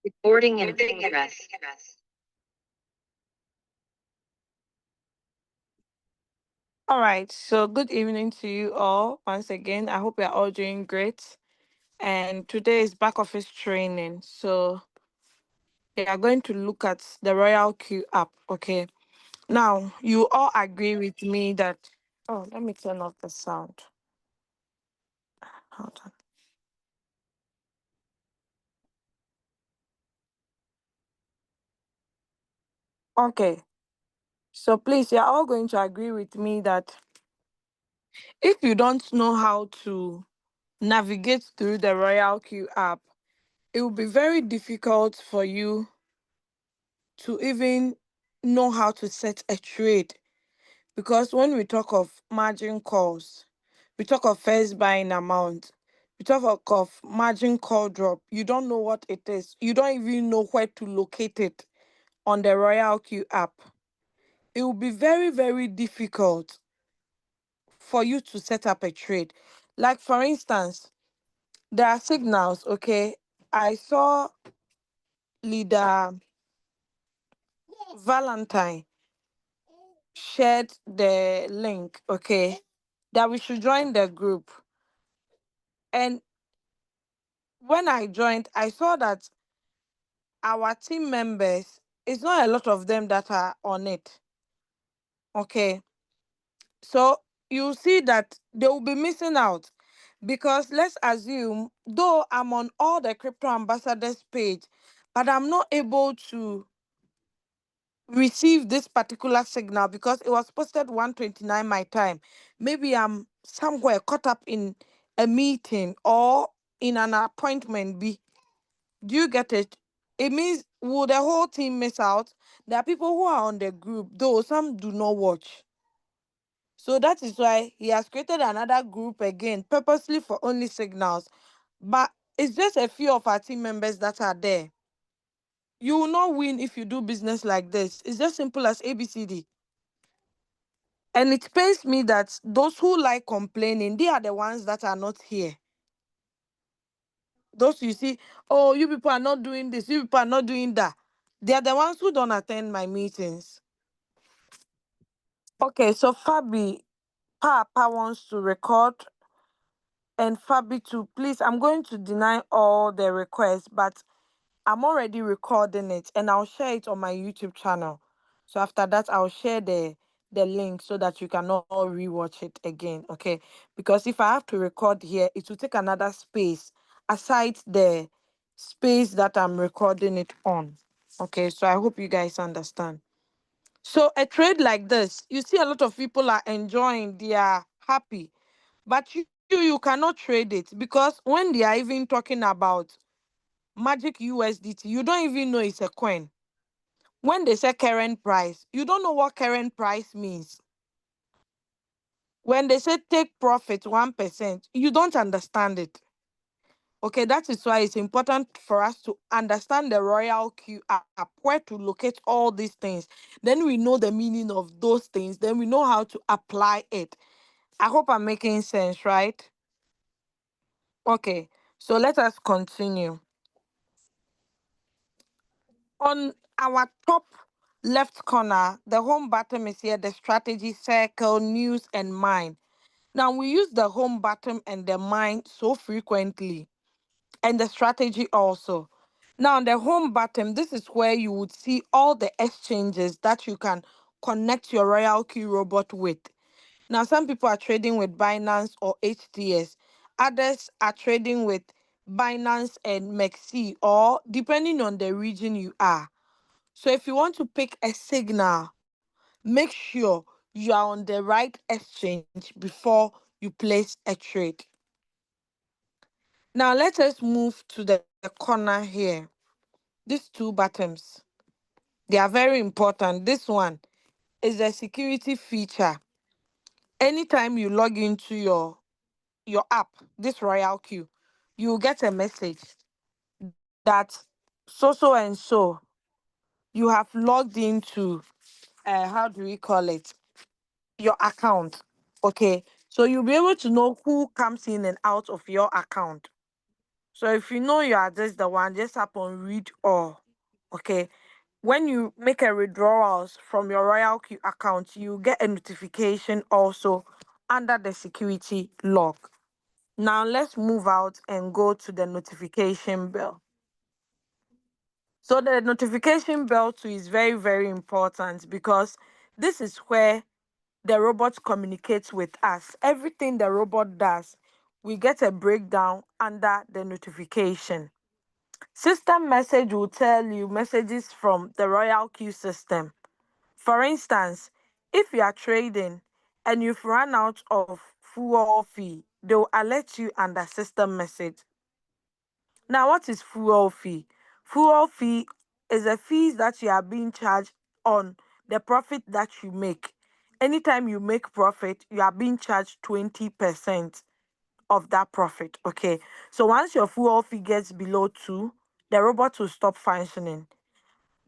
Recording in progress. All right, so good evening to you all once again. I hope you're all doing great. And today is back office training. So we are going to look at the Royal Q app. Okay. Now, you all agree with me that. Oh, let me turn off the sound. Hold on. Okay. So please, you're all going to agree with me that if you don't know how to navigate through the Royal Q app, it will be very difficult for you to even know how to set a trade, because when we talk of margin calls, we talk of first buying amount, we talk of margin call drop, you don't know what it is, you don't even know where to locate it on the Royal Q app. It will be very, very difficult for you to set up a trade. Like, for instance, there are signals. Okay, I saw leader Valentine shared the link, okay, that we should join the group. And when I joined, I saw that our team members, it's not a lot of them that are on it. Okay. So you see that they will be missing out, because let's assume, though I'm on all the crypto ambassadors page, but I'm not able to receive this particular signal because it was posted 1:29 my time. Maybe I'm somewhere caught up in a meeting or in an appointment. Do you get it? It means, will the whole team miss out? There are people who are on the group, though some do not watch. So that is why he has created another group again, purposely for only signals. But it's just a few of our team members that are there. You will not win if you do business like this. It's just simple as ABCD. And it pains me that those who like complaining, they are the ones that are not here. Those you see, oh, you people are not doing this, you people are not doing that. They are the ones who don't attend my meetings. Okay, so Papa wants to record, and Fabi too. Please, I'm going to deny all the requests, but I'm already recording it and I'll share it on my YouTube channel. So after that, I'll share the link so that you can all rewatch it again. Okay. Because if I have to record here, it will take another space aside the space that I'm recording it on. Okay. So I hope you guys understand. So a trade like this, you see a lot of people are enjoying, they are happy, but you cannot trade it, because when they are even talking about Magic USDT, you don't even know it's a coin. When they say current price, you don't know what current price means. When they say take profit 1%, you don't understand it. Okay, that is why it's important for us to understand the Royal Q app, where to locate all these things. Then we know the meaning of those things. Then we know how to apply it. I hope I'm making sense, right? Okay, so let us continue. On our top left corner, the home button is here, the strategy circle, news, and mine. Now, we use the home button and the mine so frequently, and the strategy also. Now, on the home button, this is where you would see all the exchanges that you can connect your Royal Key robot with. Now, some people are trading with Binance or HTS. Others are trading with Binance and MEXC, or depending on the region you are. So if you want to pick a signal, make sure you are on the right exchange before you place a trade. Now let us move to the corner here. These two buttons, they are very important. This one is a security feature. Anytime you log into your app, this Royal Q, you will get a message that so and so, you have logged into, how do we call it, your account. Okay, so you'll be able to know who comes in and out of your account. So if you know you are just the one, just tap on read all. Okay. When you make a withdrawals from your RoyalQ account, you get a notification also under the security lock. Now let's move out and go to the notification bell. So the notification bell too is very, very important because this is where the robot communicates with us. Everything the robot does, we get a breakdown under the notification. System message will tell you messages from the RoyalQ system. For instance, if you are trading and you've run out of fuel fee, they will alert you under system message. Now, what is fuel fee? Fuel fee is a fee that you are being charged on the profit that you make. Anytime you make profit, you are being charged 20% of that profit. Okay. So once your fuel fee gets below 2, the robot will stop functioning.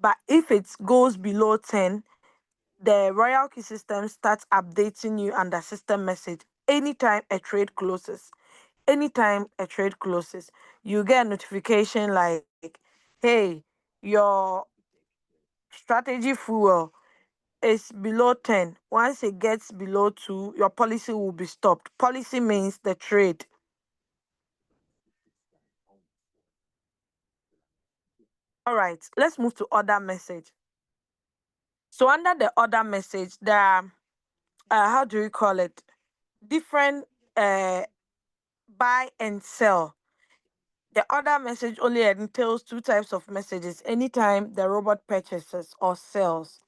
But if it goes below 10, the RoyalQ system starts updating you under system message anytime a trade closes. Anytime a trade closes, you get a notification like, hey, your strategy fuel is below 10. Once it gets below 2, your policy will be stopped. Policy means the trade. All right, let's move to order message. So under the order message, there are, how do you call it? Different buy and sell. The order message only entails two types of messages anytime the robot purchases or sells.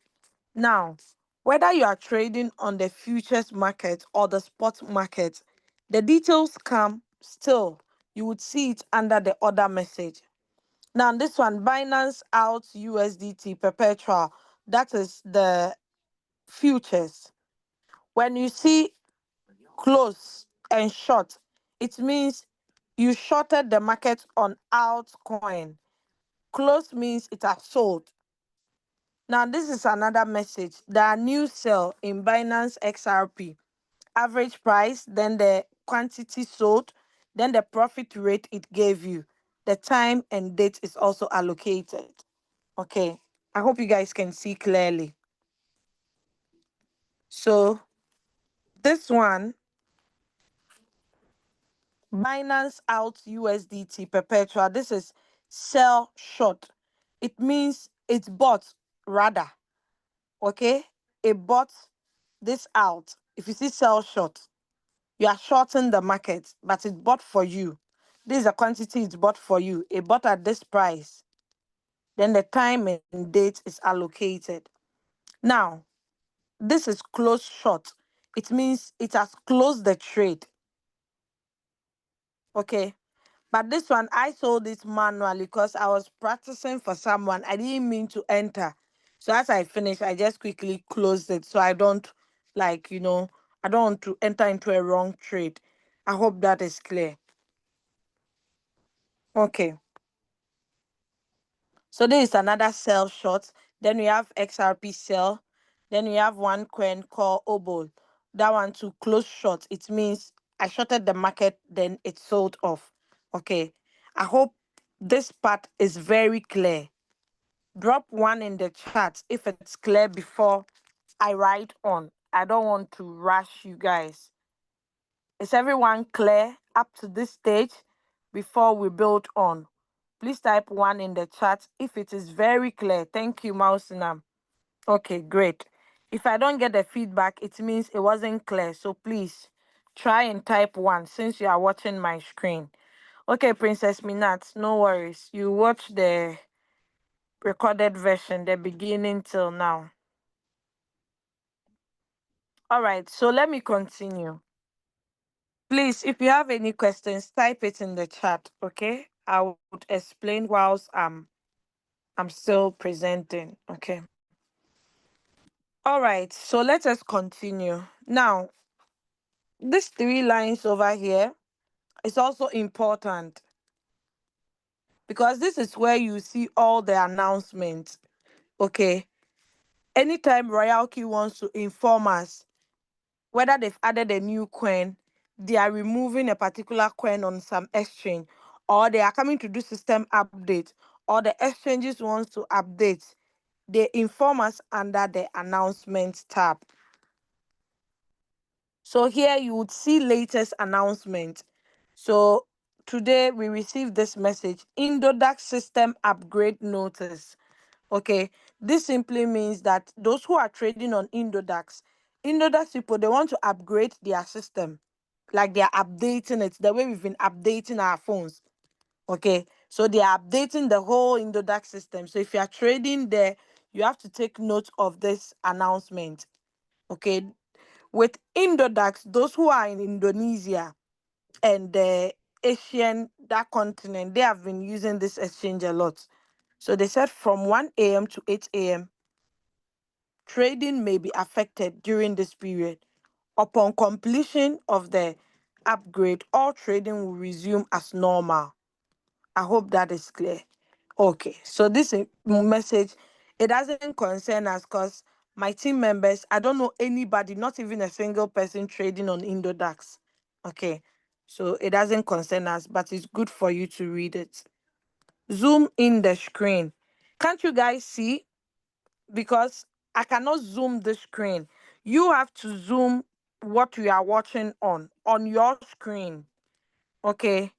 Now, whether you are trading on the futures market or the spot market, the details come still. You would see it under the order message. Now, this one, Binance out USDT perpetual, that is the futures. When you see close and short, it means you shorted the market on altcoin. Close means it has sold. Now, this is another message. There are new sell in Binance XRP. Average price, then the quantity sold, then the profit rate it gave you. The time and date is also allocated. Okay. I hope you guys can see clearly. So, this one, Binance out USDT perpetual. This is sell short. It means it's bought rather. Okay? It bought this out. If you see sell short, you are shorting the market, but it's bought for you. This is the quantity it's bought for you. It bought at this price. Then the time and date is allocated. Now, this is close short. It means it has closed the trade. Okay. But this one, I sold it manually because I was practicing for someone. I didn't mean to enter. So as I finished, I just quickly closed it. So I don't I don't want to enter into a wrong trade. I hope that is clear. Okay. So this is another sell short. Then we have XRP sell. Then we have one coin called Obol. That one to close short. It means I shorted the market, then it sold off. Okay. I hope this part is very clear. Drop one in the chat if it's clear before I write on. I don't want to rush you guys. Is everyone clear up to this stage before we build on? Please type one in the chat if it is very clear. Thank you, Mausinam. Okay, great. If I don't get the feedback, it means it wasn't clear. So please try and type one since you are watching my screen. Okay, Princess Minat, no worries. You watch the recorded version, the beginning till now. All right, so let me continue. Please, if you have any questions, type it in the chat, okay? I would explain whilst I'm still presenting, okay? All right, so let us continue. Now, these three lines over here is also important because this is where you see all the announcements, okay? Anytime RoyalQ wants to inform us whether they've added a new coin, they are removing a particular coin on some exchange, or they are coming to do system update, or the exchanges wants to update, they inform us under the announcements tab. So here you would see latest announcement. So today we received this message: Indodax system upgrade notice. Okay, this simply means that those who are trading on Indodax people, they want to upgrade their system, like they are updating it the way we've been updating our phones. Okay, so they are updating the whole Indodax system. So if you are trading there, you have to take note of this announcement. Okay, with Indodax, those who are in Indonesia and the Asian, that continent, they have been using this exchange a lot. So they said from 1 a.m. to 8 a.m., trading may be affected during this period. Upon completion of the upgrade, all trading will resume as normal. I hope that is clear. Okay, so this message, it doesn't concern us because my team members, I don't know anybody, not even a single person trading on Indodax. Okay, so it doesn't concern us, but it's good for you to read it. Zoom in the screen. Can't you guys see? Because I cannot zoom the screen. You have to zoom what you are watching on your screen. Okay,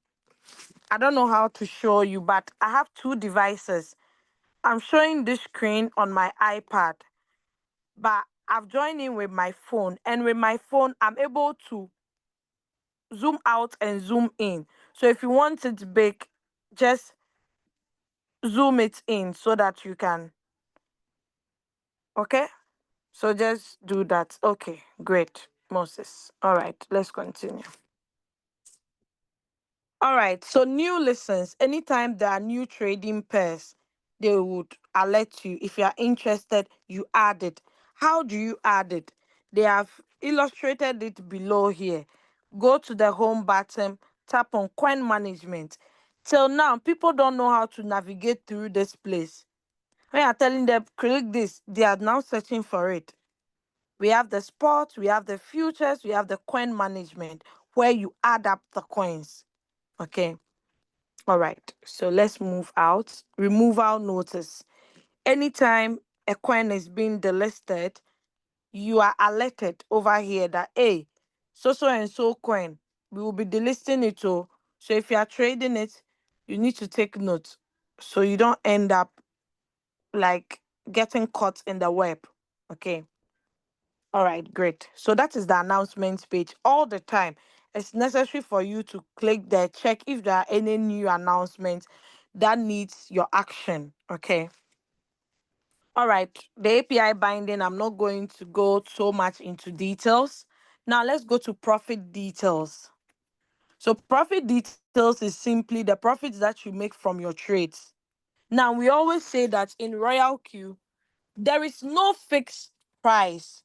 I don't know how to show you, but I have two devices. I'm showing this screen on my iPad, but I've joined in with my phone, and with my phone, I'm able to zoom out and zoom in. So if you want it big, just zoom it in so that you can. Okay, so just do that. Okay, great, Moses. All right, let's continue. All right, so new listens, anytime there are new trading pairs, they would alert you. If you are interested, you add it. How do you add it? They have illustrated it below here. Go to the home button, tap on coin management. Till now, people don't know how to navigate through this place. When you're telling them, click this, they are now searching for it. We have the spot, we have the futures, we have the coin management, where you add up the coins. Okay. All right, so let's move out. Removal notice. Anytime a coin is being delisted, you are alerted over here that, hey, so and so coin, we will be delisting it. Oh. So if you are trading it, you need to take note so you don't end up like getting caught in the web. Okay. All right, great. So that is the announcements page all the time. It's necessary for you to click there, check if there are any new announcements that needs your action. Okay. All right. The API binding, I'm not going to go so much into details. Now let's go to profit details. So profit details is simply the profits that you make from your trades. Now we always say that in RoyalQ, there is no fixed price.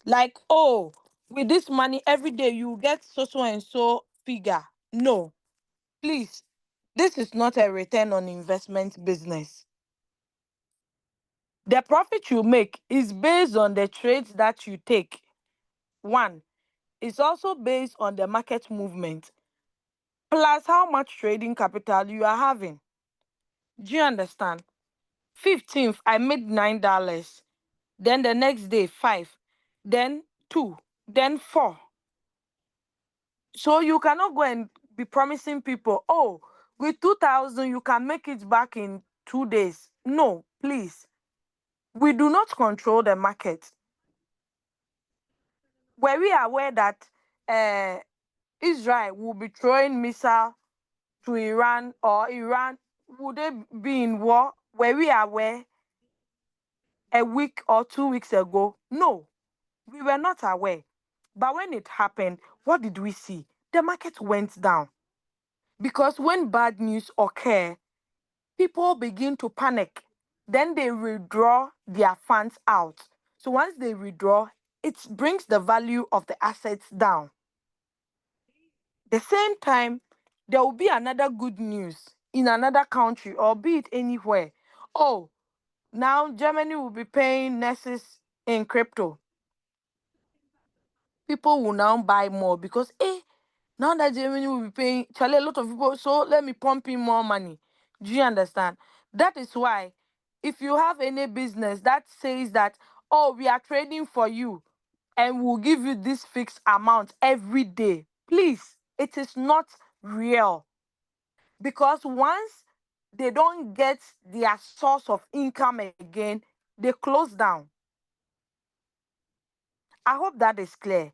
Like, oh, with this money every day you get so and so figure. No, please, this is not a return on investment business. The profit you make is based on the trades that you take. One, it's also based on the market movement, plus how much trading capital you are having. Do you understand? 15th, I made $9. Then the next day, 5. Then 2. Then 4. So you cannot go and be promising people, oh, with 2,000, you can make it back in 2 days. No, please. We do not control the market. Were we aware that uh, Israel will be throwing missile to Iran, or Iran, would they be in war? Were we aware a week or 2 weeks ago? No, we were not aware. But when it happened, what did we see? The market went down. Because when bad news occur, people begin to panic. Then they withdraw their funds out. So once they withdraw, it brings the value of the assets down. The same time, there will be another good news in another country, or be it anywhere. Oh, now Germany will be paying nurses in crypto. People will now buy more because, Now that Germany will be paying Charlie a lot of people, so let me pump in more money. Do you understand? That is why, if you have any business that says that, oh, we are trading for you and we'll give you this fixed amount every day, please, it is not real. Because once they don't get their source of income again, they close down. I hope that is clear.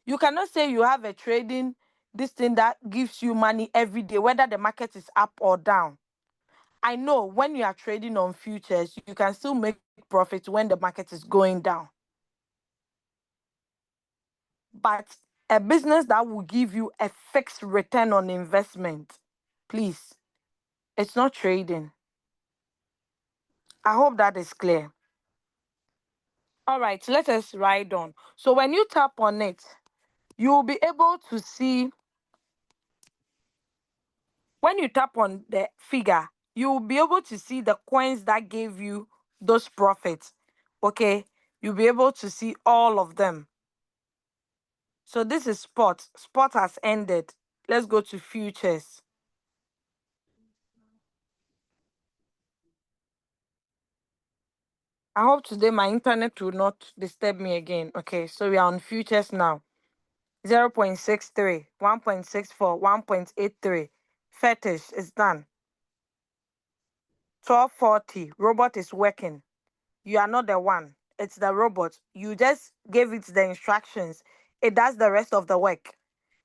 You cannot say you have a trading this thing that gives you money every day, whether the market is up or down. I know when you are trading on futures, you can still make profits when the market is going down. But a business that will give you a fixed return on investment, please, it's not trading. I hope that is clear. All right, let us ride on. So when you tap on it, you will be able to see, when you tap on the figure, you will be able to see the coins that gave you those profits. Okay, you'll be able to see all of them. So this is spot. Spot has ended. Let's go to futures. I hope today my internet will not disturb me again. Okay, so we are on futures now. 0.63, 1.64, 1.83. Fetish is done. 1240. Robot is working. You are not the one. It's the robot. You just gave it the instructions. It does the rest of the work.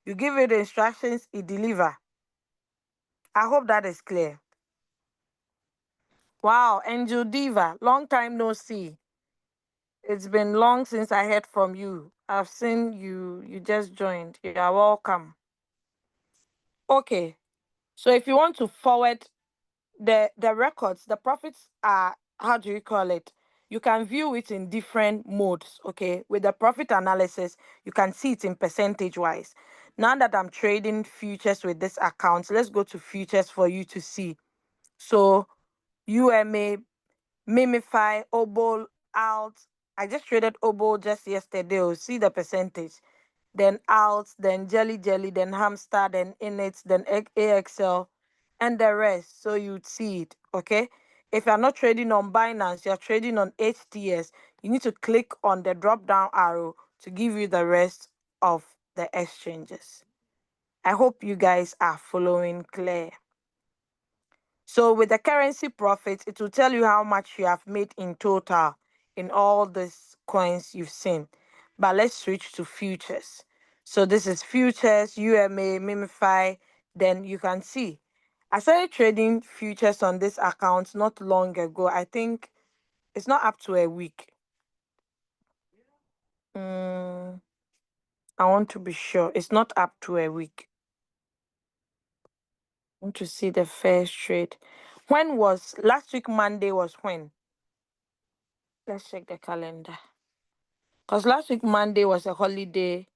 You give it the instructions, it deliver. I hope that is clear. Wow, Angel Diva, long time no see. It's been long since I heard from you. I've seen you. You just joined. You are welcome. Okay. So if you want to forward the records, the profits are, how do you call it? You can view it in different modes. Okay, with the profit analysis, you can see it in percentage wise. Now that I'm trading futures with this account, let's go to futures for you to see. So UMA, Mimify, Obol, Alt. I just traded Obol just yesterday. Oh, see the percentage. Then Alt, then Jelly Jelly, then Hamster, then Init, then AXL, and the rest. So you'd see it. Okay. If you're not trading on Binance, you're trading on HTS, you need to click on the drop down arrow to give you the rest of the exchanges. I hope you guys are following clear. So with the currency profits, it will tell you how much you have made in total in all these coins you've seen. But let's switch to futures. So this is futures, UMA, Mimify. Then you can see. I started trading futures on this account not long ago. I think it's not up to a week. Mm, I want to be sure. It's not up to a week. I want to see the first trade. When was last week? Monday was when? Let's check the calendar. Because last week, Monday, was a holiday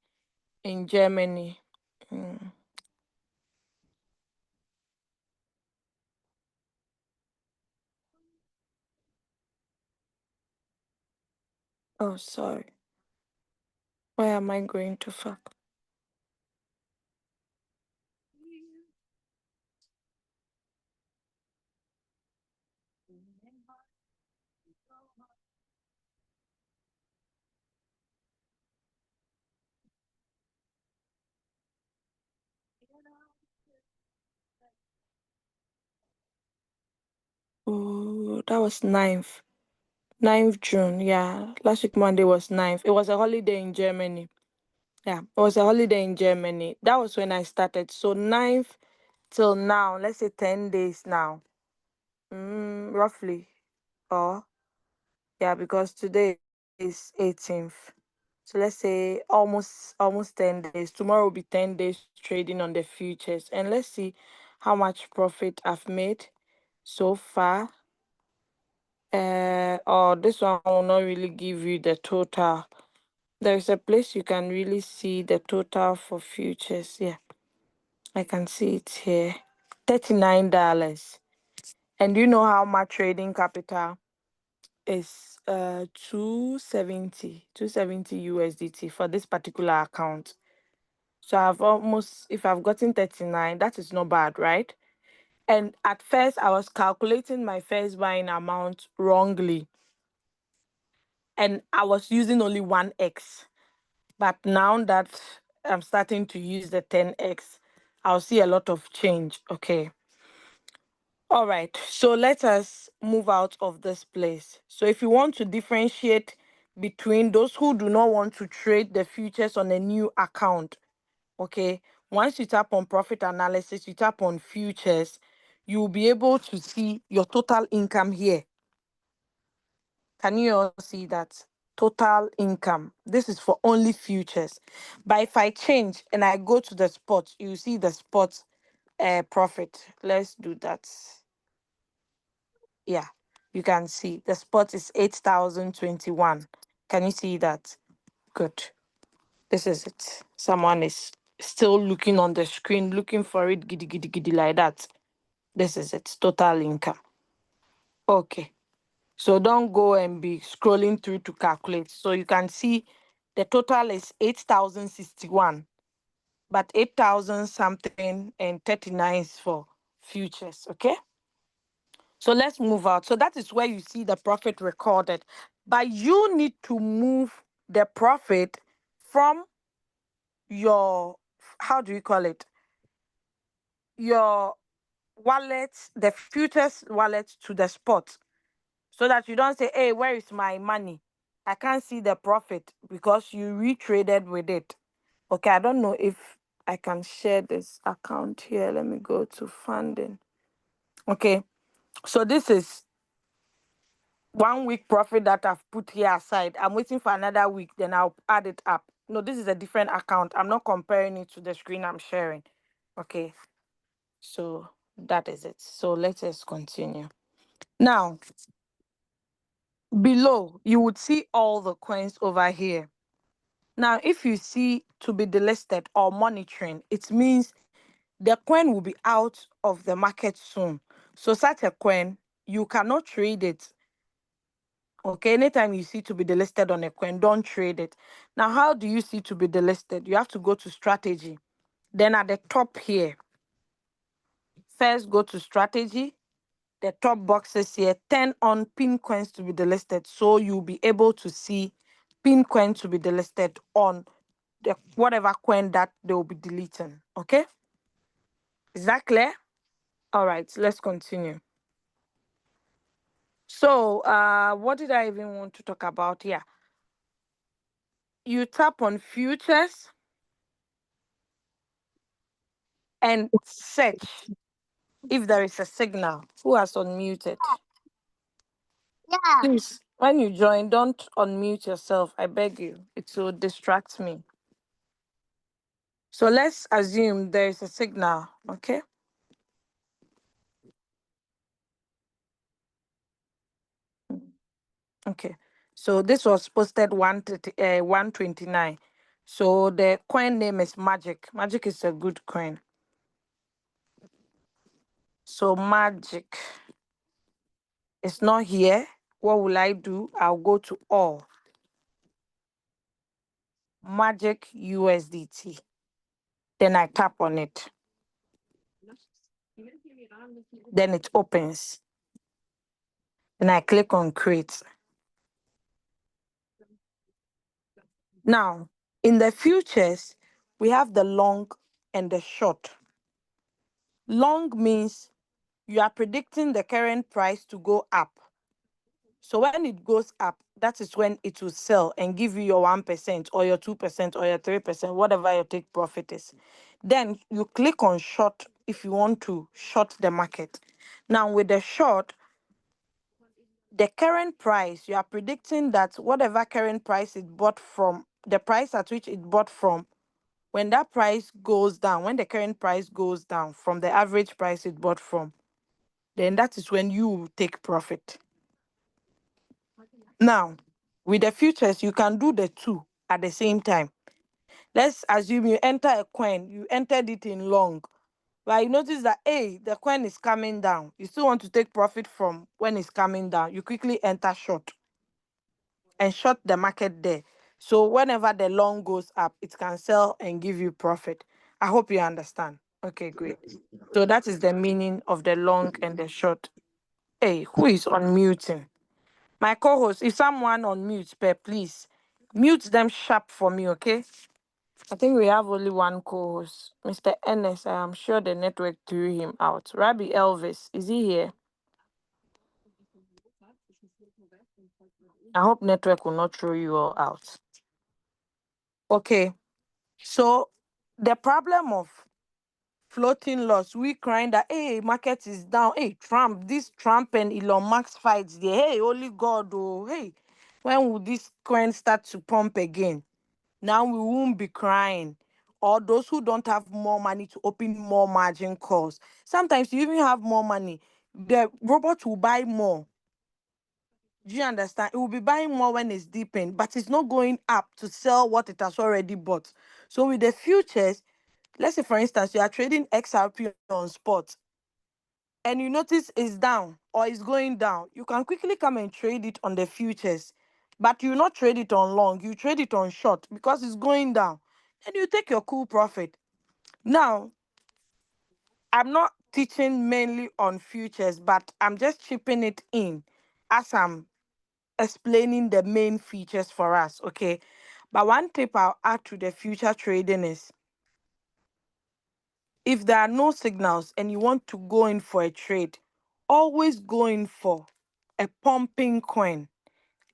in Germany. Mm. Oh, sorry. Where am I going to fuck? Oh, that was 9th. 9th June. Yeah. Last week, Monday was 9th. It was a holiday in Germany. Yeah. It was a holiday in Germany. That was when I started. So 9th till now, let's say 10 days now. Roughly. Or, yeah, because today is 18th. So let's say almost 10 days. Tomorrow will be 10 days trading on the futures. And let's see how much profit I've made so far. Or this one will not really give you the total. There's a place you can really see the total for futures. Yeah, I can see it here. $39. And you know how much trading capital is 270 USDT for this particular account. So if I've gotten 39, that is not bad, right? And at first, I was calculating my first buying amount wrongly, and I was using only 1x. But now that I'm starting to use the 10x, I'll see a lot of change. Okay. All right. So let us move out of this place. So if you want to differentiate between those who do not want to trade the futures on a new account, okay, once you tap on profit analysis, you tap on futures, you'll be able to see your total income here. Can you all see that? Total income. This is for only futures. But if I change and I go to the spot, you see the spot profit. Let's do that. Yeah, you can see the spot is 8,021. Can you see that? Good. This is it. Someone is still looking on the screen, looking for it, giddy, giddy, giddy, like that. This is it. Total income. Okay. So don't go and be scrolling through to calculate. So you can see the total is 8,061, but 8,000 something and 39 is for futures. Okay. So let's move out. So that is where you see the profit recorded. But you need to move the profit from your, how do you call it? Your wallet, the futures wallet to the spot. So that you don't say, hey, where is my money? I can't see the profit because you retraded with it. Okay, I don't know if I can share this account here. Let me go to funding. Okay, so this is 1 week profit that I've put here aside. I'm waiting for another week, then I'll add it up. No, this is a different account. I'm not comparing it to the screen I'm sharing. Okay, so that is it. So let us continue. Now, below, you would see all the coins over here. Now, if you see to be delisted or monitoring, it means the coin will be out of the market soon. So such a coin, you cannot trade it. Okay, anytime you see to be delisted on a coin, don't trade it. Now, how do you see to be delisted? You have to go to strategy. Then at the top here, first go to strategy. The top boxes here, turn on pin coins to be delisted. So you'll be able to see pin coin to be delisted on the whatever coin that they will be deleting. Okay, is that clear? All right, let's continue. So what did I even want to talk about here? You tap on futures and search if there is a signal. Who has unmuted? Yeah. Please, when you join, don't unmute yourself. I beg you. It will distract me. So let's assume there is a signal, okay? Okay. So this was posted 129. So the coin name is Magic. Magic is a good coin. So Magic is not here. What will I do? I'll go to all. Magic USDT. Then I tap on it. Then it opens. Then I click on create. Now, in the futures, we have the long and the short. Long means you are predicting the current price to go up. So when it goes up, that is when it will sell and give you your 1% or your 2% or your 3%, whatever your take profit is. Then you click on short if you want to short the market. Now with the short, the current price, you are predicting that whatever current price it bought from, the price at which it bought from, when that price goes down, when the current price goes down from the average price it bought from, then that is when you take profit. Now, with the futures, you can do the two at the same time. Let's assume you enter a coin, you entered it in long, but you notice that, hey, the coin is coming down. You still want to take profit from when it's coming down. You quickly enter short and short the market there. So whenever the long goes up, it can sell and give you profit. I hope you understand. Okay, great. So that is the meaning of the long and the short. Hey, who is unmuting? My co-host, if someone on mute, please mute them sharp for me, okay? I think we have only one co-host, Mr. Ennis. I am sure the network threw him out. Rabbi Elvis, is he here? I hope network will not throw you all out. Okay, so the problem of floating loss, we crying that hey, market is down. Hey, Trump and Elon Musk fights there. Hey, holy God, oh, hey, when will this coin start to pump again? Now we won't be crying. Or those who don't have more money to open more margin calls. Sometimes you even have more money, the robot will buy more. Do you understand? It will be buying more when it's deepened, but it's not going up to sell what it has already bought. So with the futures, let's say for instance, you are trading XRP on spot and you notice it's down or it's going down, you can quickly come and trade it on the futures. But you not trade it on long, you trade it on short because it's going down. And you take your cool profit. Now, I'm not teaching mainly on futures, but I'm just chipping it in as I'm explaining the main features for us, okay? But one tip I'll add to the future trading is if there are no signals and you want to go in for a trade, always go in for a pumping coin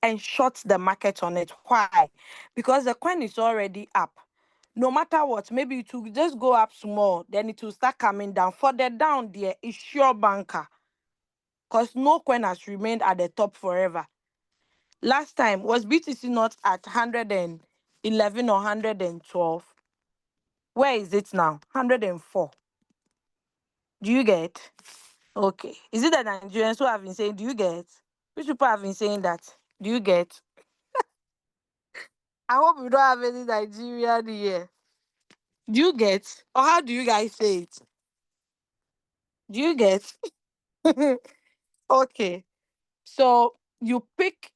and short the market on it. Why? Because the coin is already up. No matter what, maybe it will just go up small, then it will start coming down. For the down there, it's sure banker because no coin has remained at the top forever. Last time, was BTC not at 111 or 112? Where is it now? 104. Do you get? Okay. Is it the Nigerians who have been saying, do you get? Which people have been saying that? Do you get? I hope we don't have any Nigerian here. Do you get? Or how do you guys say it? Do you get? Okay. So you pick,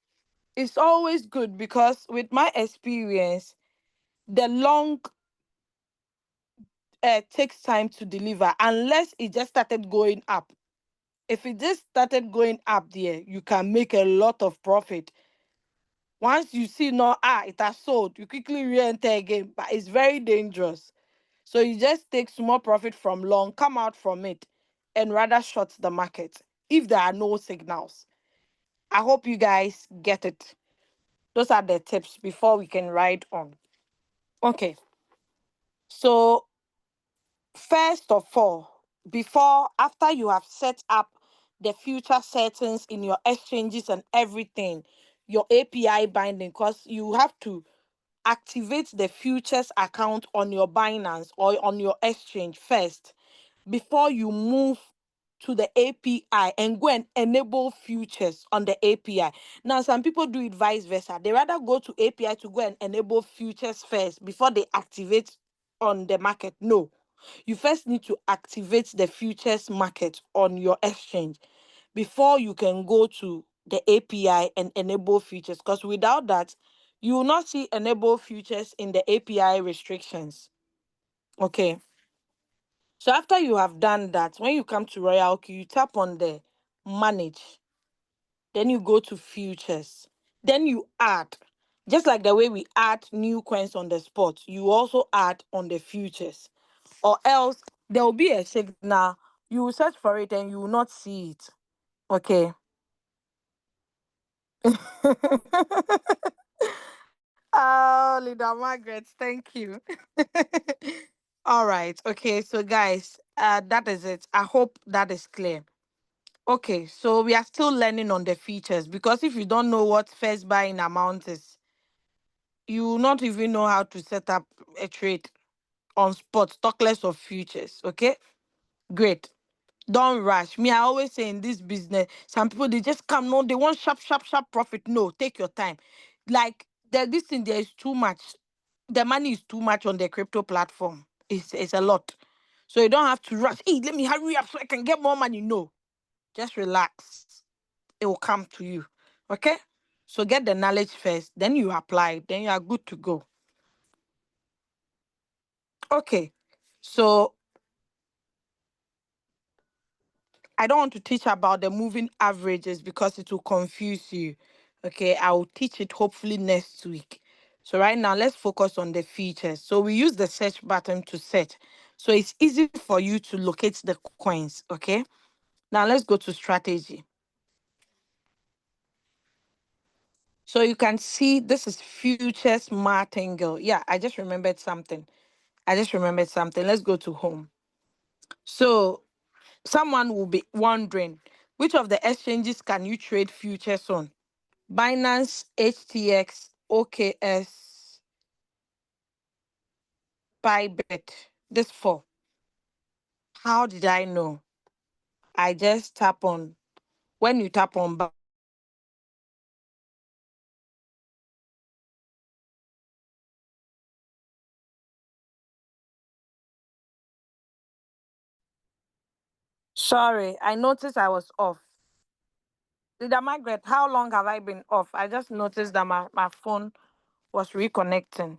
it's always good because with my experience, the long takes time to deliver unless it just started going up. If it just started going up there, you can make a lot of profit. Once you see no it has sold, you quickly re-enter again, but it's very dangerous. So you just take small profit from long, come out from it, and rather short the market if there are no signals. I hope you guys get it. Those are the tips before we can ride on. Okay. So first of all, before after you have set up the future settings in your exchanges and everything, your API binding, because you have to activate the futures account on your Binance or on your exchange first before you move to the API and go and enable futures on the API. Now, some people do it vice versa. They rather go to API to go and enable futures first before they activate on the market. No, you first need to activate the futures market on your exchange before you can go to the API and enable futures. Because without that, you will not see enable futures in the API restrictions. Okay. So after you have done that, when you come to RoyalQ, you tap on the manage. Then you go to futures. Then you add. Just like the way we add new coins on the spot, you also add on the futures. Or else there will be a signal. You will search for it and you will not see it. Okay. Oh, Linda Margaret, thank you. All right. Okay. So, guys, that is it. I hope that is clear. Okay. So, we are still learning on the features because if you don't know what first buying amount is, you will not even know how to set up a trade on spot, talk less of futures. Okay. Great. Don't rush. Me, I always say in this business, some people they just come, no, they want sharp, sharp, sharp profit. No, take your time. Like this thing, there is too much. The money is too much on the crypto platform. It's a lot. So you don't have to rush. Hey, let me hurry up so I can get more money. No, just relax. It will come to you. Okay. So get the knowledge first, then you apply, then you are good to go. Okay. So I don't want to teach about the moving averages because it will confuse you. Okay, I will teach it hopefully next week. So right now, let's focus on the features. So we use the search button to search. So it's easy for you to locate the coins. Okay. Now let's go to strategy. So you can see this is futures martingale. Yeah, I just remembered something. Let's go to home. So someone will be wondering, which of the exchanges can you trade futures on? Binance, HTX, OKS, Bybit. This four. How did I know? I just tap on. When you tap on sorry, I noticed I was off. Did I, Margaret, how long have I been off? I just noticed that my phone was reconnecting.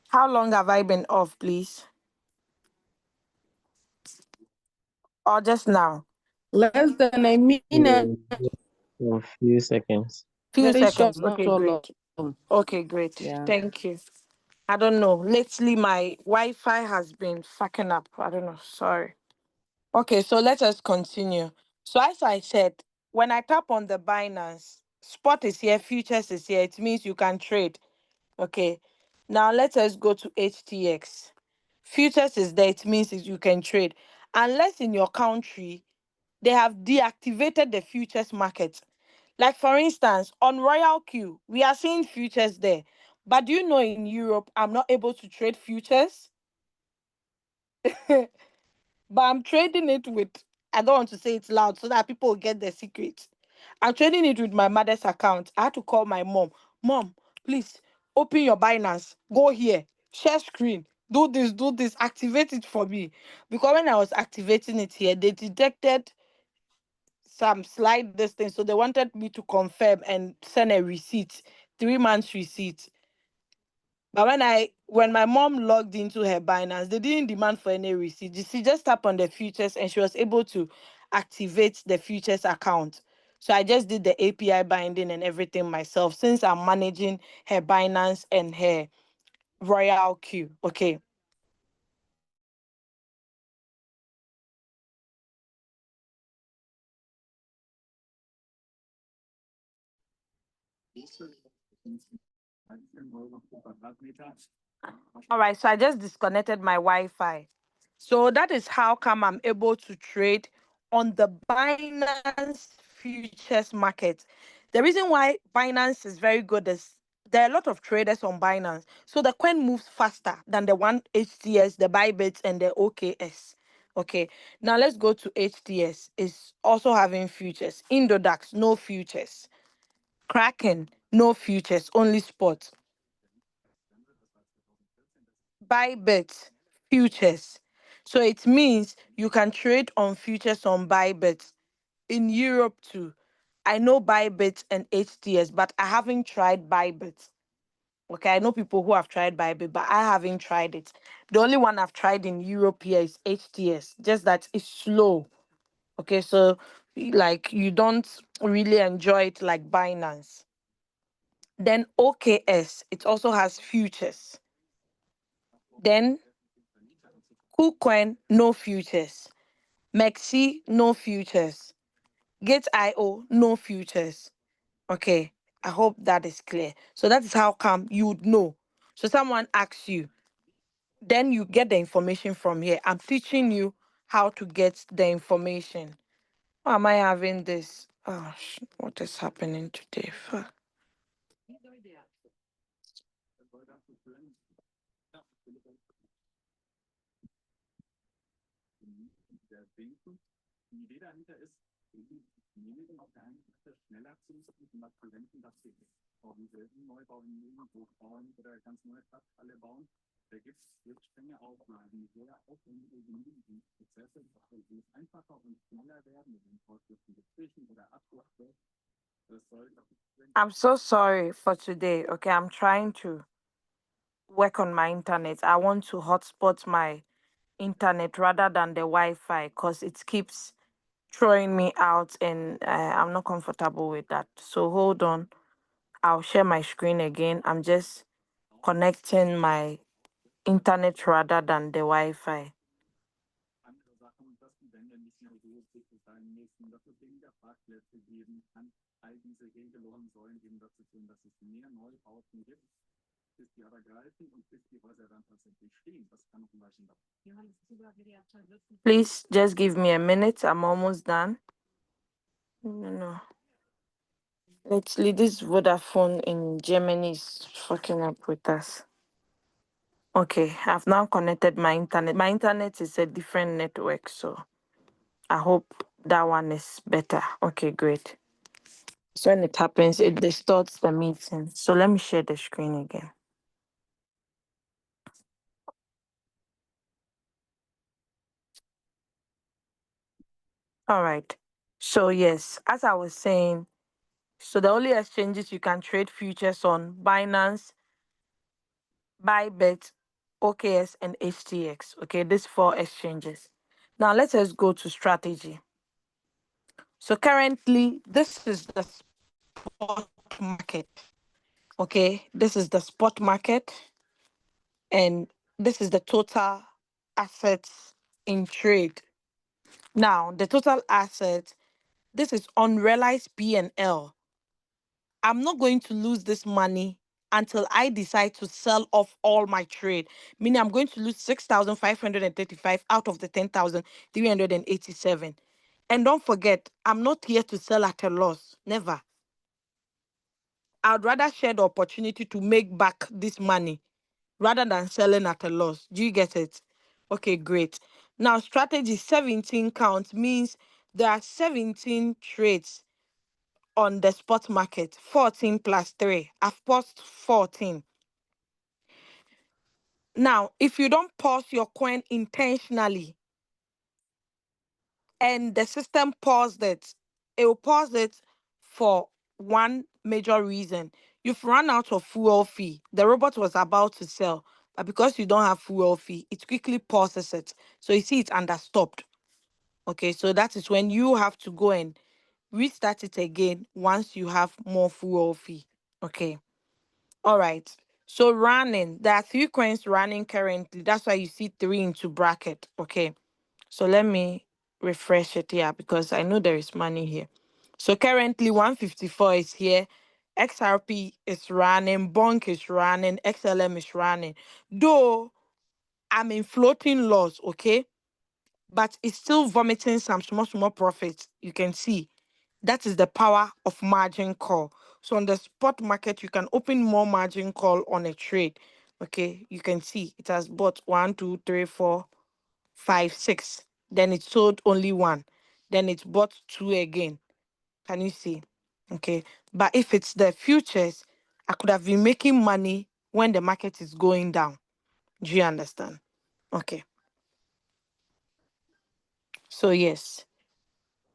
How long have I been off, please? Or just now? Less than a minute. Yeah, a few seconds. Few Very short, seconds. not Okay, so great. long. Okay, great. Yeah. Thank you. I don't know. Lately, my Wi-Fi has been fucking up. I don't know. Sorry. Okay, so let us continue. So as I said, when I tap on the Binance, spot is here, futures is here. It means you can trade. Okay. Now let us go to HTX. Futures is there. It means you can trade. Unless in your country they have deactivated the futures market. Like for instance, on RoyalQ, we are seeing futures there. But do you know in Europe, I'm not able to trade futures? But I'm trading it with, I don't want to say it loud so that people get the secret. I'm trading it with my mother's account. I had to call my mom. Mom, please open your Binance. Go here. Share screen. Do this. Activate it for me. Because when I was activating it here, they detected some slight distance. So they wanted me to confirm and send a receipt, 3 months receipt. But when my mom logged into her Binance, they didn't demand for any receipt. She just tapped on the futures and she was able to activate the futures account. So I just did the API binding and everything myself since I'm managing her Binance and her Royal Q. Okay. All right, so I just disconnected my Wi-Fi. So that is how come I'm able to trade on the Binance futures market. The reason why Binance is very good is there are a lot of traders on Binance. So the coin moves faster than the one HTS, the Bybits, and the OKS. Okay, now let's go to HTS. It's also having futures. Indodax, no futures. Kraken, no futures, only spot. Bybit futures. So it means you can trade on futures on Bybit in Europe too. I know Bybit and HTS, but I haven't tried Bybit. Okay, I know people who have tried Bybit, but I haven't tried it. The only one I've tried in Europe here is HTS, just that it's slow. Okay, so like you don't really enjoy it like Binance. Then OKS, it also has futures. Then KuCoin, no futures. Mexi, no futures. Gate.io, no futures. Okay, I hope that is clear. So that is how come you would know. So someone asks you, then you get the information from here. I'm teaching you how to get the information. Why am I having this? Oh, what is happening today? Fuck. I'm so sorry for today. Okay, I'm trying to work on my internet. I want to hotspot my internet rather than the Wi-Fi because it keeps throwing me out, and I'm not comfortable with that. So hold on. I'll share my screen again. I'm just connecting my internet rather than the Wi-Fi. Please just give me a minute. I'm almost done. No, no. Actually, this Vodafone in Germany is fucking up with us. Okay, I've now connected my internet. My internet is a different network, so I hope that one is better. Okay, great. So when it happens, it distorts the meeting. So let me share the screen again. All right. So yes, as I was saying, so the only exchanges you can trade futures on: Binance, Bybit, OKS, and HTX. Okay, these four exchanges. Now let us go to strategy. So currently, this is the spot market. Okay, this is the spot market, and this is the total assets in trade. Now, the total assets, this is unrealized P&L. I'm not going to lose this money until I decide to sell off all my trade. Meaning I'm going to lose 6,535 out of the 10,387. And don't forget, I'm not here to sell at a loss. Never. I'd rather share the opportunity to make back this money rather than selling at a loss. Do you get it? Okay, great. Now, strategy 17 count means there are 17 trades on the spot market, 14 plus 3. I've paused 14. Now, if you don't pause your coin intentionally and the system paused it, it will pause it for one major reason. You've run out of fuel fee. The robot was about to sell, but because you don't have fuel fee, it quickly pauses it. So you see it's under stopped. Okay, so that is when you have to go and restart it again once you have more fuel fee. Okay. All right. So running, there are 3 coins running currently. That's why you see 3 into bracket. Okay. So let me refresh it here because I know there is money here. So currently 154 is here. XRP is running, Bonk is running, XLM is running. Though I'm in floating loss, okay? But it's still vomiting some small profits. You can see that is the power of margin call. So on the spot market, you can open more margin call on a trade. Okay, you can see it has bought 1, 2, 3, 4, 5, 6. Then it sold only 1. Then it bought 2 again. Can you see? Okay. But if it's the futures, I could have been making money when the market is going down. Do you understand? Okay. So yes,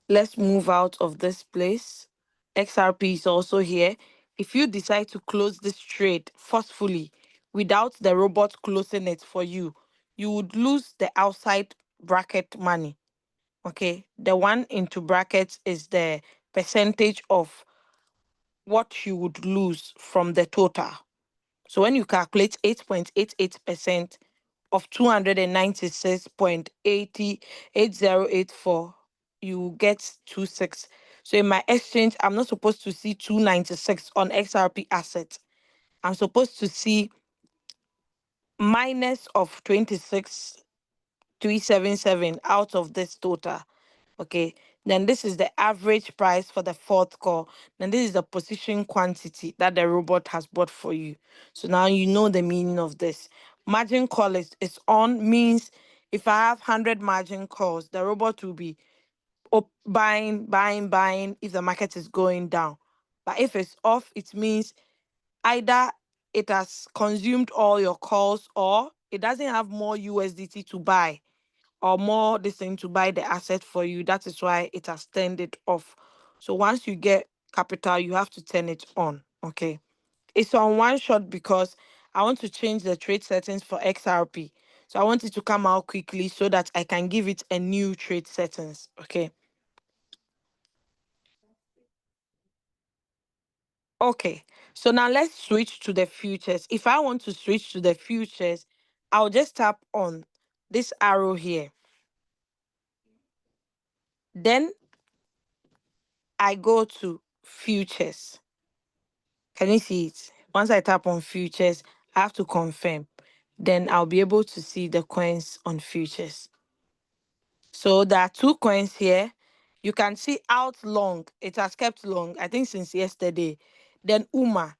let's move out of this place. XRP is also here. If you decide to close this trade forcefully without the robot closing it for you, you would lose the outside bracket money. Okay. The one into brackets is the percentage of what you would lose from the total. So when you calculate 8.88% of 296.808084, you get 26. So in my exchange, I'm not supposed to see 296 on XRP assets. I'm supposed to see minus of 26,377 out of this total. Okay. Then this is the average price for the fourth call. Then this is the position quantity that the robot has bought for you. So now you know the meaning of this. Margin call is on means if I have 100 margin calls, the robot will be buying if the market is going down. But if it's off, it means either it has consumed all your calls or it doesn't have more USDT to buy or more this thing to buy the asset for you. That is why it has turned it off. So once you get capital, you have to turn it on. Okay. It's on one shot because I want to change the trade settings for XRP. So I want it to come out quickly so that I can give it a new trade settings. Okay. Okay. So now let's switch to the futures. If I want to switch to the futures, I'll just tap on this arrow here. Then I go to futures. Can you see it? Once I tap on futures, I have to confirm. Then I'll be able to see the coins on futures. So there are two coins here. You can see out long. It has kept long, I think since yesterday. Then Uma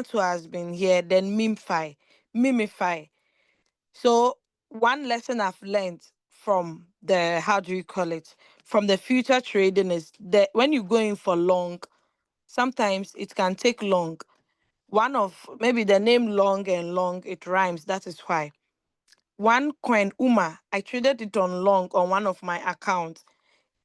too has been here. Then Mimify. So one lesson I've learned from the, how do you call it, from the future trading is that when you go in for long, sometimes it can take long. One of maybe the name long and long, it rhymes. That is why. One coin, I traded it on long on one of my accounts,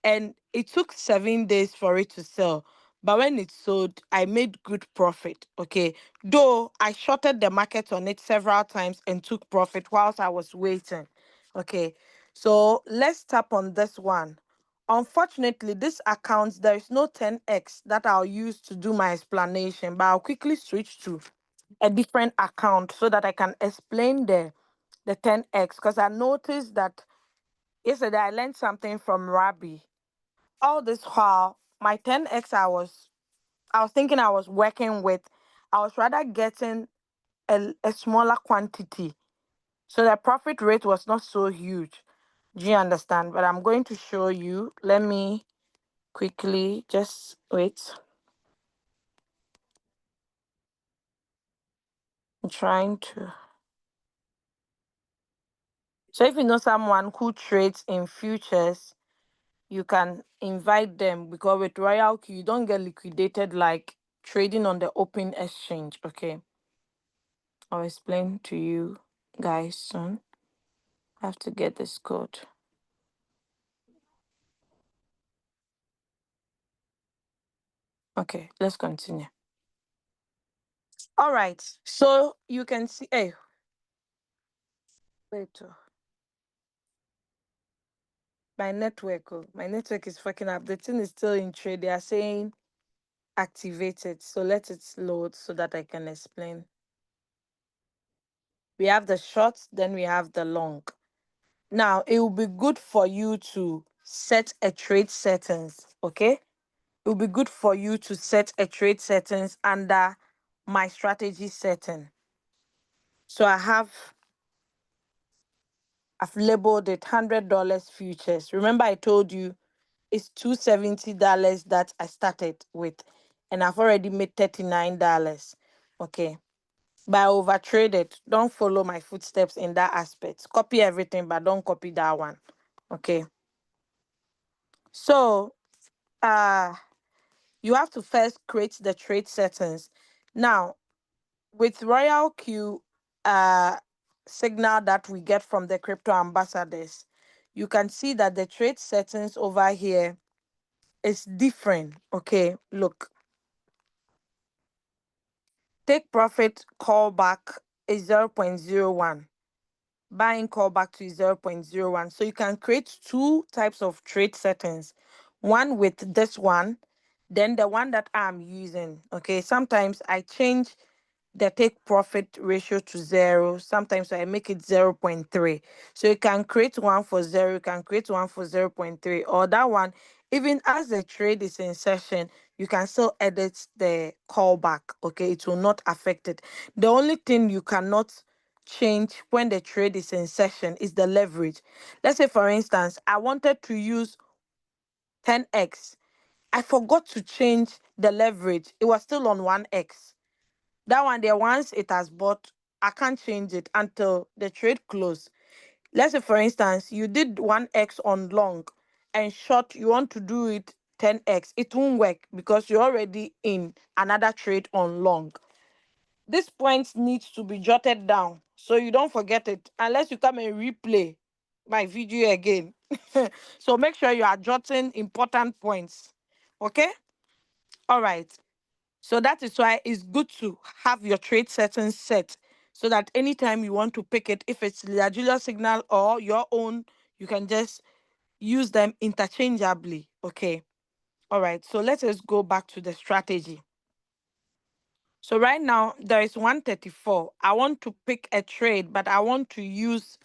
and it took 7 days for it to sell. But when it sold, I made good profit. Okay. Though I shorted the market on it several times and took profit whilst I was waiting. Okay. So let's tap on this one. Unfortunately, this account, there is no 10x that I'll use to do my explanation, but I'll quickly switch to a different account so that I can explain the 10x, because I noticed that yesterday I learned something from Rabbi. All this while, my 10x I was thinking I was working with, I was rather getting a smaller quantity. So the profit rate was not so huge. Do you understand? But I'm going to show you. Let me quickly just wait. I'm trying to. So if you know someone who trades in futures, you can invite them, because with RoyalQ, you don't get liquidated like trading on the open exchange. Okay. I'll explain to you guys soon. I have to get this code. Okay, let's continue. All right. So you can see, hey, wait, my network is fucking up. The thing is still in trade. They are saying activated. So let it load so that I can explain. We have the short, then we have the long. Now, it will be good for you to set a trade settings, okay? It will be good for you to set a trade settings under my strategy setting. So I've labeled it $100 futures. Remember I told you it's $270 that I started with, and I've already made $39. Okay. But I over traded. Don't follow my footsteps in that aspect. Copy everything, but don't copy that one. Okay. So you have to first create the trade settings. Now, with RoyalQ signal that we get from the crypto ambassadors, you can see that the trade settings over here is different. Okay, look, take profit callback is 0.01. Buying callback to 0.01. So you can create two types of trade settings. One with this one, then the one that I'm using. Okay, sometimes I change the take profit ratio to 0. Sometimes I make it 0.3. So you can create one for 0, you can create one for 0.3, or that one, even as the trade is in session, you can still edit the callback. Okay, it will not affect it. The only thing you cannot change when the trade is in session is the leverage. Let's say, for instance, I wanted to use 10x. I forgot to change the leverage. It was still on 1x. That one there, once it has bought, I can't change it until the trade close. Let's say, for instance, you did 1x on long and short, you want to do it 10x. It won't work because you're already in another trade on long. This point needs to be jotted down so you don't forget it unless you come and replay my video again. So make sure you are jotting important points. Okay? All right. So that is why it's good to have your trade settings set so that anytime you want to pick it, if it's the Julia signal or your own, you can just use them interchangeably. Okay. All right. So let us go back to the strategy. So right now there is 134. I want to pick a trade, but I want to use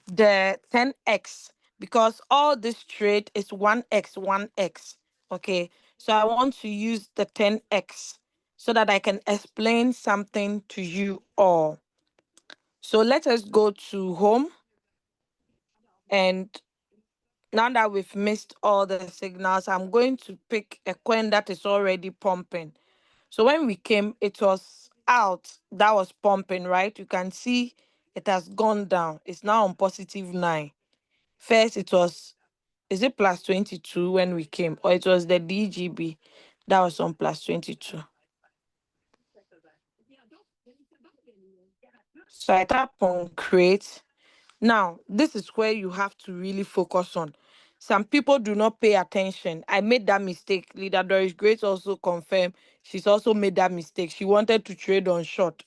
the 10x because all this trade is 1x, 1x. Okay. So I want to use the 10x so that I can explain something to you all. So let us go to home. And now that we've missed all the signals, I'm going to pick a coin that is already pumping. So when we came, it was out. That was pumping, right? You can see it has gone down. It's now on +9. First, it was, is it +22 when we came? Or it was the DGB that was on +22. So I tap on create. Now, this is where you have to really focus on. Some people do not pay attention. I made that mistake. Leader Doris Grace also confirmed she's also made that mistake. She wanted to trade on short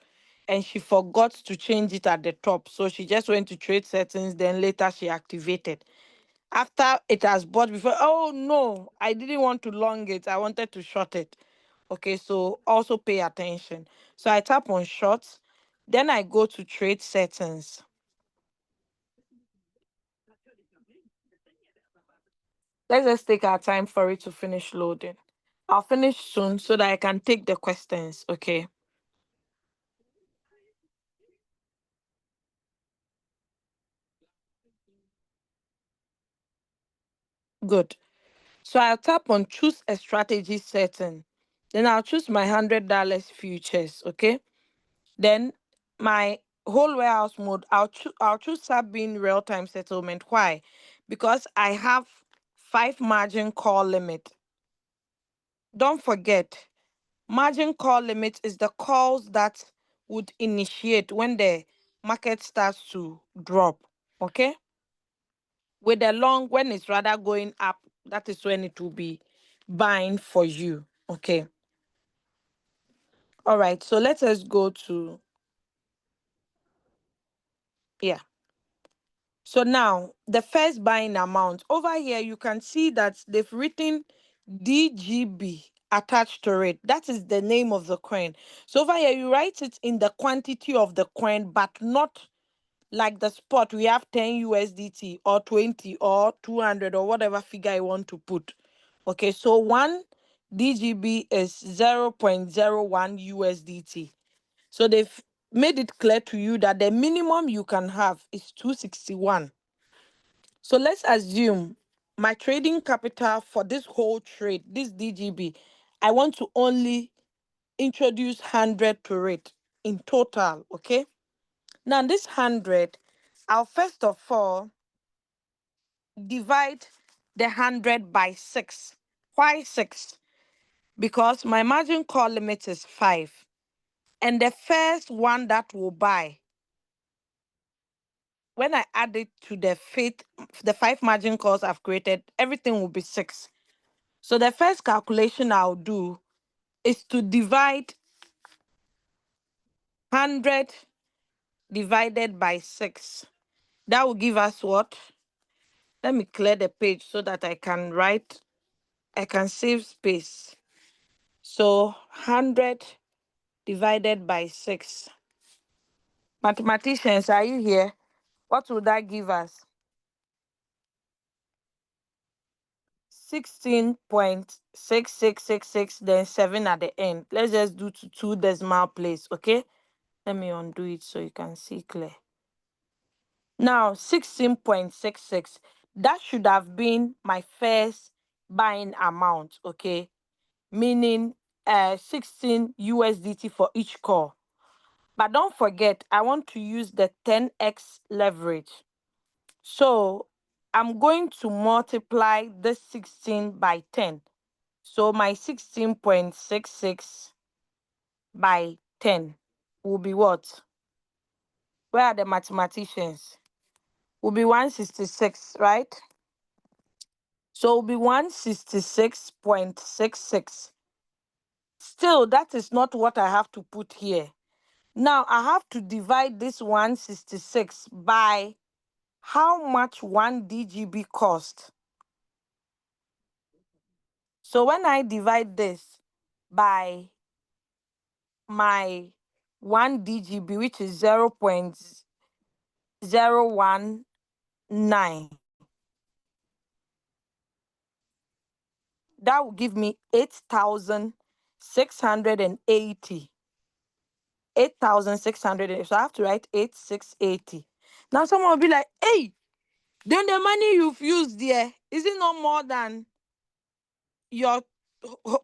and she forgot to change it at the top. So she just went to trade settings, then later she activated. After it has bought before, oh no, I didn't want to long it. I wanted to short it. Okay, so also pay attention. So I tap on short, then I go to trade settings. Let's just take our time for it to finish loading. I'll finish soon so that I can take the questions, okay? Good. So I'll tap on choose a strategy setting. Then I'll choose my $100 futures, okay? Then my whole warehouse mode, I'll choose sub-bean real-time settlement. Why? Because I have 5 margin call limit. Don't forget, margin call limit is the calls that would initiate when the market starts to drop. Okay? With the long, when it's rather going up, that is when it will be buying for you. Okay. All right. So let us go to, yeah. So now the first buying amount over here, you can see that they've written DGB attached to it. That is the name of the coin. So over here, you write it in the quantity of the coin, but not like the spot. We have 10 USDT or 20 or 200 or whatever figure you want to put. Okay, so one DGB is 0.01 USDT. So they've made it clear to you that the minimum you can have is 261. So let's assume my trading capital for this whole trade, this DGB, I want to only introduce 100 to it in total, okay? Now this 100, I'll first of all divide the 100 by 6. Why 6? Because my margin call limit is 5. And the first one that will buy, when I add it to the 5 margin calls I've created, everything will be 6. So the first calculation I'll do is to divide 100 divided by 6. That will give us what? Let me clear the page so that I can save space. So 100 divided by 6. Mathematicians, are you here? What would that give us? 16.6666, then 7 at the end. Let's just do to 2 decimal place, okay? Let me undo it so you can see clear. Now, 16.66, that should have been my first buying amount, okay? Meaning 16 USDT for each call. But don't forget, I want to use the 10x leverage. So I'm going to multiply this 16 by 10. So my 16.66 by 10 will be what? Where are the mathematicians? Will be 166, right? So it will be 166.66. Still, that is not what I have to put here. Now, I have to divide this 166 by how much 1 DGB cost. So when I divide this by my 1 DGB, which is 0.019, that will give me 8,680. 8,600. So I have to write 8,680. Now someone will be like, hey, then the money you've used there, is it not more than your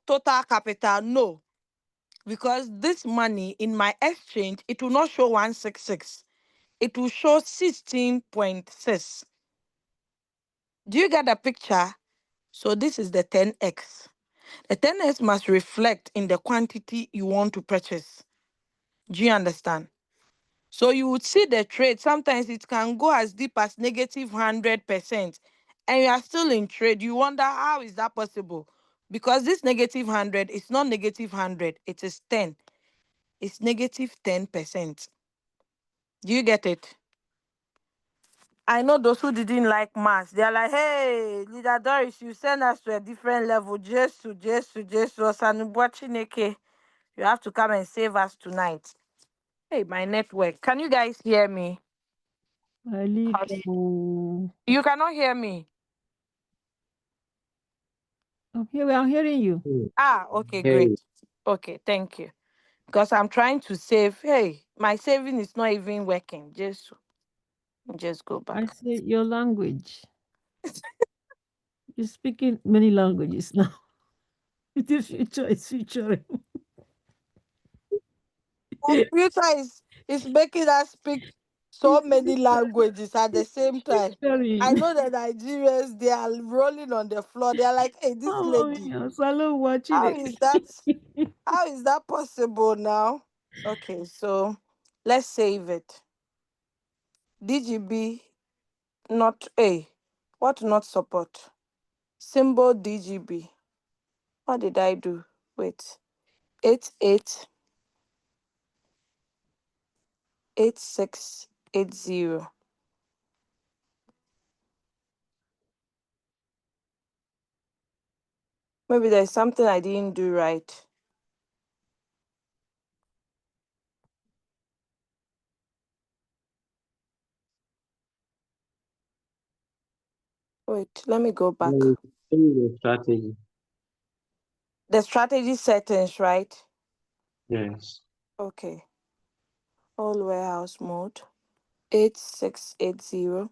total capital? No, because this money in my exchange, it will not show 166. It will show 16.6. Do you get the picture? So this is the 10x. The 10x must reflect in the quantity you want to purchase. Do you understand? So you would see the trade. Sometimes it can go as deep as -100%. And you are still in trade. You wonder, how is that possible? Because this -100 is not -100, it is 10. It's -10%. Do you get it? I know those who didn't like maths. They're like, hey, Leader Doris, you send us to a different level. Jesus, Chineke. You have to come and save us tonight. Hey, my network. Can you guys hear me? I little. You cannot hear me. Oh, here we are hearing you. Ah, okay, Hey, great. Okay, thank you. Because I'm trying to save. Hey, my saving is not even working. Just go I back. say your language. You're speaking many languages now. The future is featuring. Computer is making us speak so many languages at the same time. I Featuring. know the Nigerians, they are rolling on the floor. They are like, hey, this Oh, lady, yeah. Salo watching how it. is that? How is that possible now? Okay, so let's save it. DGB not A. What not support? Symbol DGB. What did I do? Wait. 888680. Maybe there's something I didn't do right. Wait, let me go back. let me the strategy. The strategy settings, right? Yes. Okay. All warehouse mode. 8680.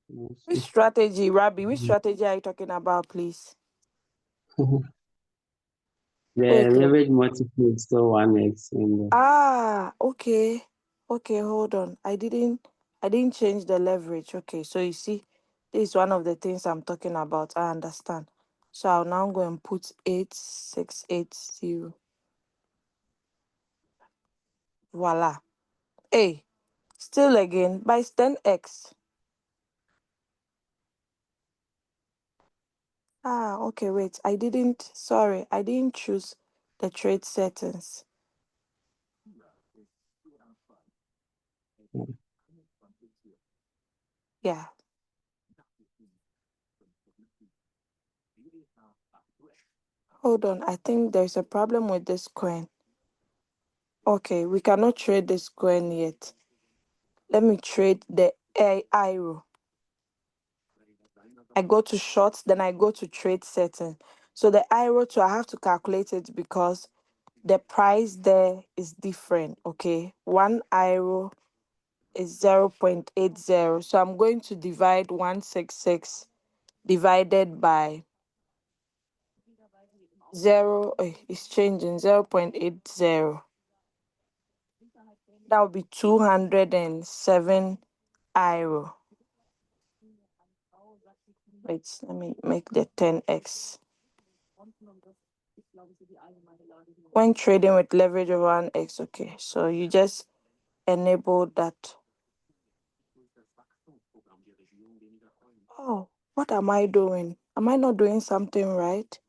Yes. Which strategy, Rabbi? Which strategy are you talking about, please? The Wait. leverage multiple is still 1x in the Ah, okay. Okay, hold on. I didn't change the leverage. Okay, so you see, this is one of the things I'm talking about. I understand. So I'll now go and put 8680. Voila. Hey, still again by 10x. Ah, okay, wait. Sorry, I didn't choose the trade settings. Yeah. Hold on. I think there's a problem with this coin. Okay, we cannot trade this coin yet. Let me trade the IRO. I go to shorts, then I go to trade setting. So the IRO too, I have to calculate it because the price there is different. Okay, one IRO is 0.80. So I'm going to divide 166 divided by 0. It's changing 0.80. That would be 207 IRO. Wait, let me make the 10x. When trading with leverage of 1x, okay, so you just enable that. Oh, what am I doing? Am I not doing something right?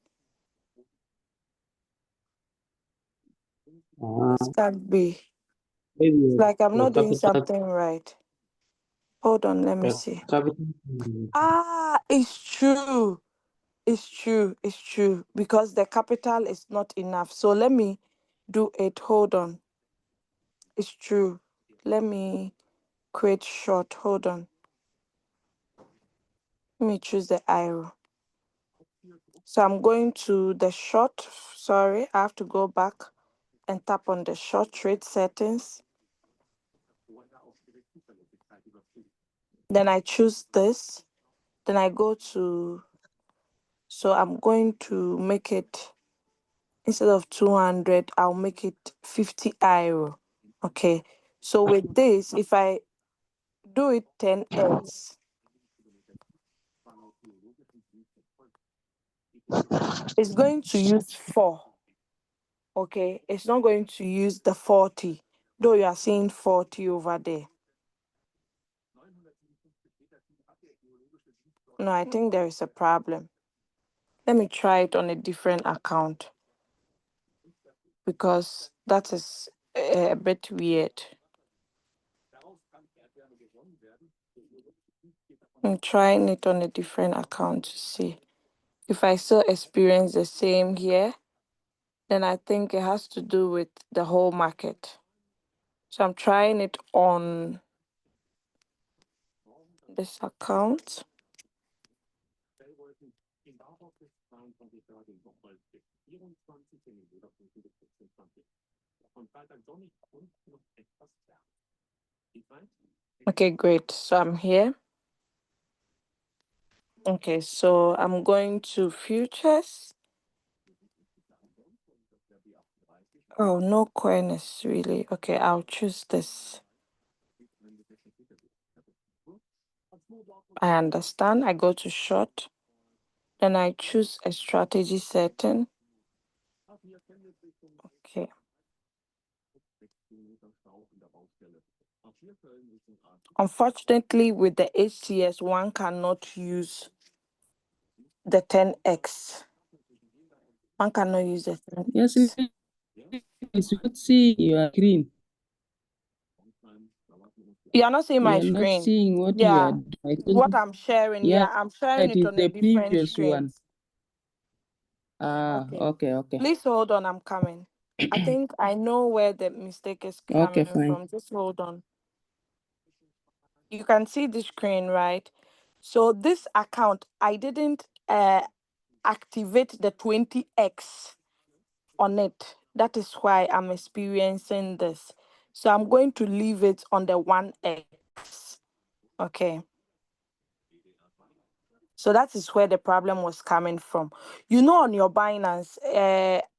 This Uh, can't be. maybe It's like I'm your not doing capital, something right. Hold on, let me your see. capital. Ah, it's true. It's true. It's true. Because the capital is not enough. So let me do it. Hold on. It's true. Let me create short. Hold on. Let me choose the arrow. So I'm going to the short. Sorry, I have to go back and tap on the short trade settings. Then I choose this. Then I go to, so I'm going to make it, instead of 200, I'll make it 50 euro. Okay. So with this, if I do it 10x, it's going to use 4. Okay. It's not going to use the 40, though you are seeing 40 over there. No, I think there is a problem. Let me try it on a different account because that is a bit weird. I'm trying it on a different account to see if I still experience the same here. Then I think it has to do with the whole market. So I'm trying it on this account. Okay, great. So I'm here. Okay, so I'm going to futures. Oh, no coin is really okay. I'll choose this. I understand. I go to short. Then I choose a strategy setting. Okay. Unfortunately, with the HTS, one cannot use the 10x. One cannot use the Yes, 10x. it's not seeing your screen. You are not seeing We my are not screen. seeing what you are Yeah, doing. I think, what I'm sharing. yeah, Yeah, I'm sharing it it is on a the different previous screen. one. Ah, Okay. okay, okay. Please hold on. I'm coming. I think I know where the mistake is Okay, coming fine. from. Just hold on. You can see the screen, right? So this account, I didn't activate the 20x on it. That is why I'm experiencing this. So I'm going to leave it on the 1x. Okay. So that is where the problem was coming from. You know, on your Binance,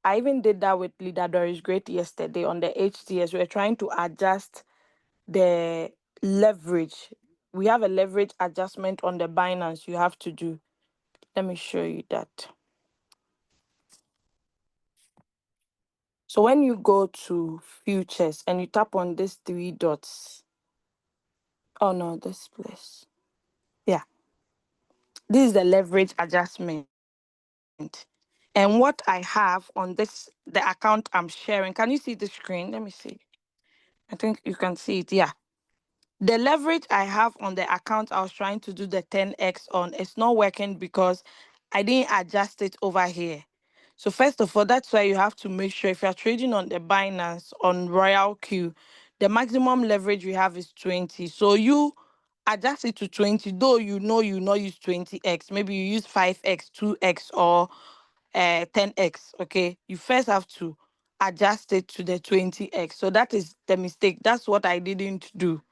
I even did that with Leader Doris Great yesterday on the HTS. We're trying to adjust the leverage. We have a leverage adjustment on the Binance you have to do. Let me show you that. So when you go to futures and you tap on these 3 dots, oh no, this place. Yeah, this is the leverage adjustment. And what I have on this, the account I'm sharing, can you see the screen? Let me see. I think you can see it. Yeah. The leverage I have on the account I was trying to do the 10x on, it's not working because I didn't adjust it over here. So first of all, that's why you have to make sure if you're trading on the Binance on RoyalQ, the maximum leverage we have is 20. So you adjust it to 20, though you know you not use 20x. Maybe you use 5x, 2x, or 10x. Okay. You first have to adjust it to the 20x. So that is the mistake. That's what I didn't do.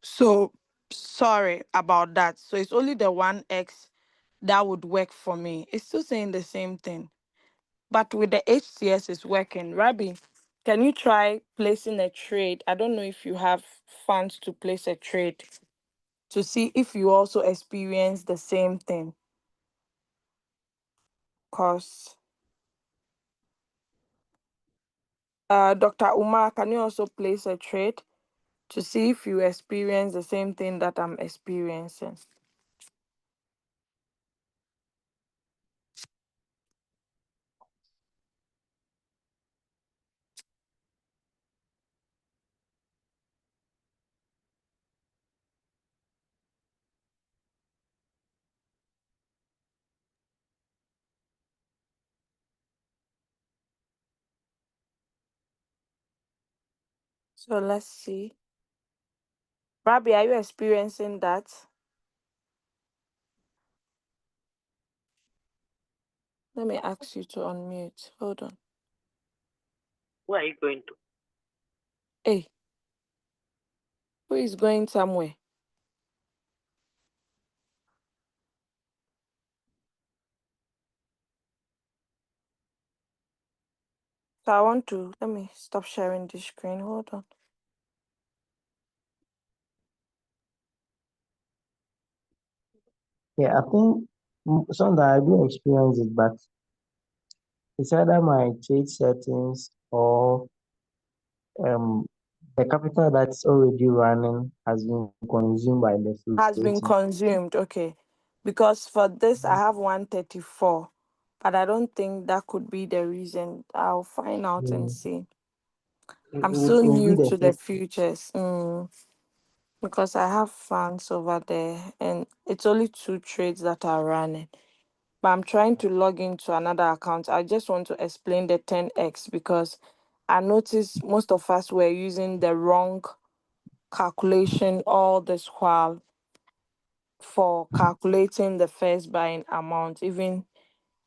So sorry about that. So it's only the 1x that would work for me. It's still saying the same thing. But with the HCS it's working. Rabbi, can you try placing a trade? I don't know if you have funds to place a trade to see if you also experience the same thing. Cause Dr. Umar, can you also place a trade to see if you experience the same thing that I'm experiencing? So let's see. Rabbi, are you experiencing that? Let me ask you to unmute. Hold on. Where are you going to? Hey, who is going somewhere? So I want to let me stop sharing the screen. Hold on. Yeah, I think sometimes I do experience it, but it's either my trade settings or um the capital that's already running has been consumed by the Has been floating. consumed. Okay. Because for this I have 134. But I don't think that could be the reason. I'll find out and Mm. see. It, I'm it would so it would be new the to the same. futures. Because I have fans over there and it's only 2 trades that are running. But I'm trying to log into another account. I just want to explain the 10x because I noticed most of us were using the wrong calculation all this while for calculating the first buying amount. Even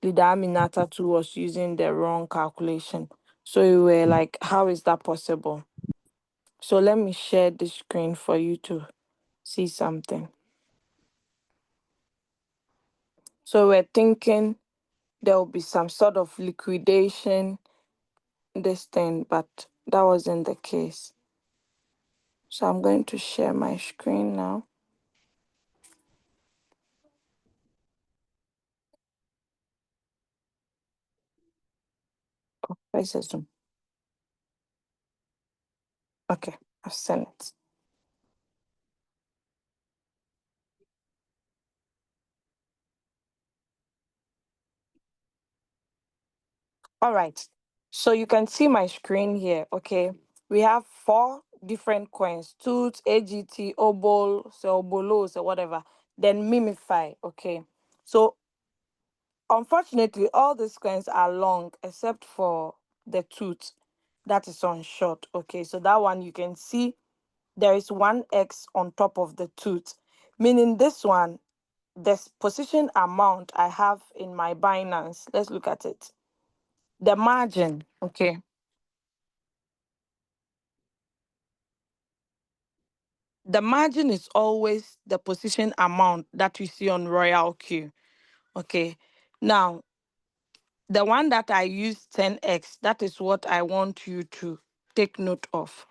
Leader Aminata too was using the wrong calculation. So we were like, how is that possible? So let me share the screen for you to see something. So we're thinking there will be some sort of liquidation, this thing, but that wasn't the case. So I'm going to share my screen now. Where's the Zoom? Okay, I've sent it. All right. So you can see my screen here. Okay. We have 4 different coins: Tooth, AGT, Obol, so Obolo, so whatever. Then Mimify. Okay. So unfortunately, all these coins are long except for the Tooth that is on short. Okay. So that one you can see there is 1x on top of the Tooth, meaning this one, the position amount I have in my Binance. Let's look at it. The margin. Okay. The margin is always the position amount that you see on RoyalQ. Okay. Now, the one that I use 10x, that is what I want you to take note of.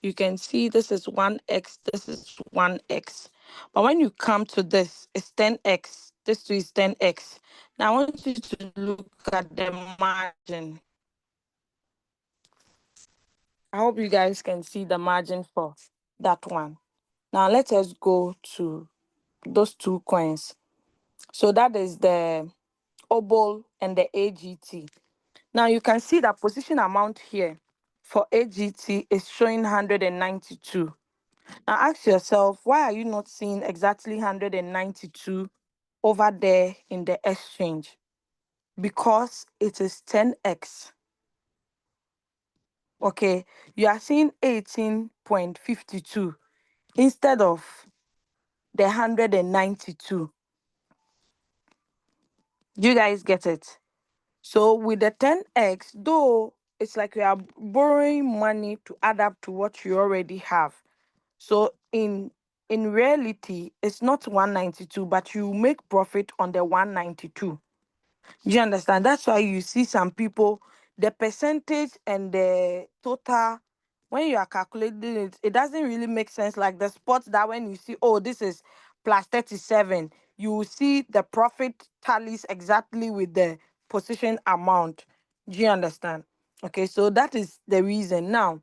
You can see this is 1x, this is 1x. But when you come to this, it's 10x. This too is 10x. Now I want you to look at the margin. I hope you guys can see the margin for that one. Now let us go to those 2 coins. So that is the OBOL and the AGT. Now you can see that position amount here for AGT is showing 192. Now ask yourself, why are you not seeing exactly 192 over there in the exchange? Because it is 10x. Okay, you are seeing 18.52 instead of the 192. Do you guys get it? So with the 10x, though it's like you are borrowing money to add up to what you already have. So in reality, it's not 192, but you make profit on the 192. Do you understand? That's why you see some people, the percentage and the total, when you are calculating it, it doesn't really make sense. Like the spots that when you see, oh, this is plus 37, you will see the profit tallies exactly with the position amount. Do you understand? Okay, so that is the reason. Now,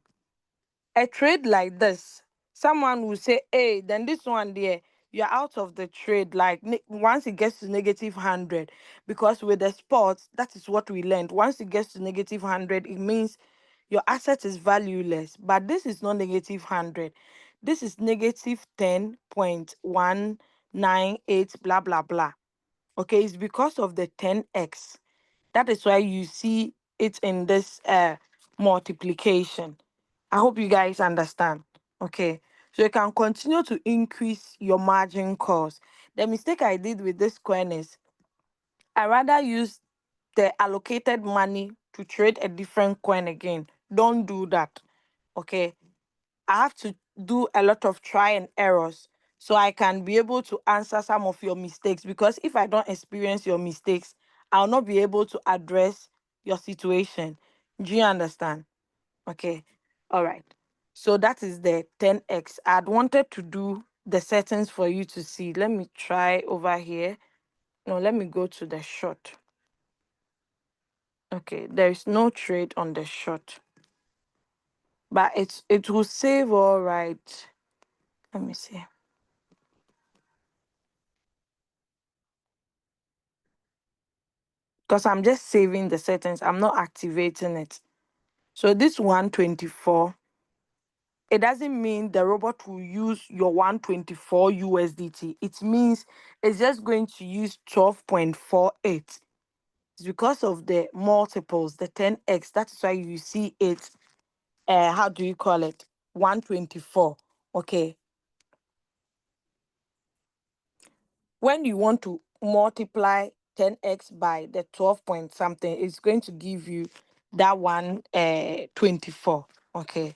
a trade like this, someone will say, hey, then this one there, you're out of the trade. Like once it gets to negative 100, because with the sports, that is what we learned. Once it gets to negative 100, it means your asset is valueless. But this is not negative 100. This is negative 10.198, blah, blah, blah. Okay, it's because of the 10x. That is why you see it in this multiplication. I hope you guys understand. Okay. So you can continue to increase your margin calls. The mistake I did with this coin is I rather use the allocated money to trade a different coin again. Don't do that. Okay. I have to do a lot of try and errors so I can be able to answer some of your mistakes. Because if I don't experience your mistakes, I'll not be able to address your situation. Do you understand? Okay. All right. So that is the 10x. I'd wanted to do the settings for you to see. Let me try over here. No, let me go to the short. Okay, there is no trade on the short, but it will save all right. Let me see. Because I'm just saving the settings. I'm not activating it. So this 124, it doesn't mean the robot will use your 124 USDT. It means it's just going to use 12.48. It's because of the multiples, the 10x. That's why you see it, how do you call it? 124. Okay. When you want to multiply 10x by the 12 point something, it's going to give you that one 24. Okay.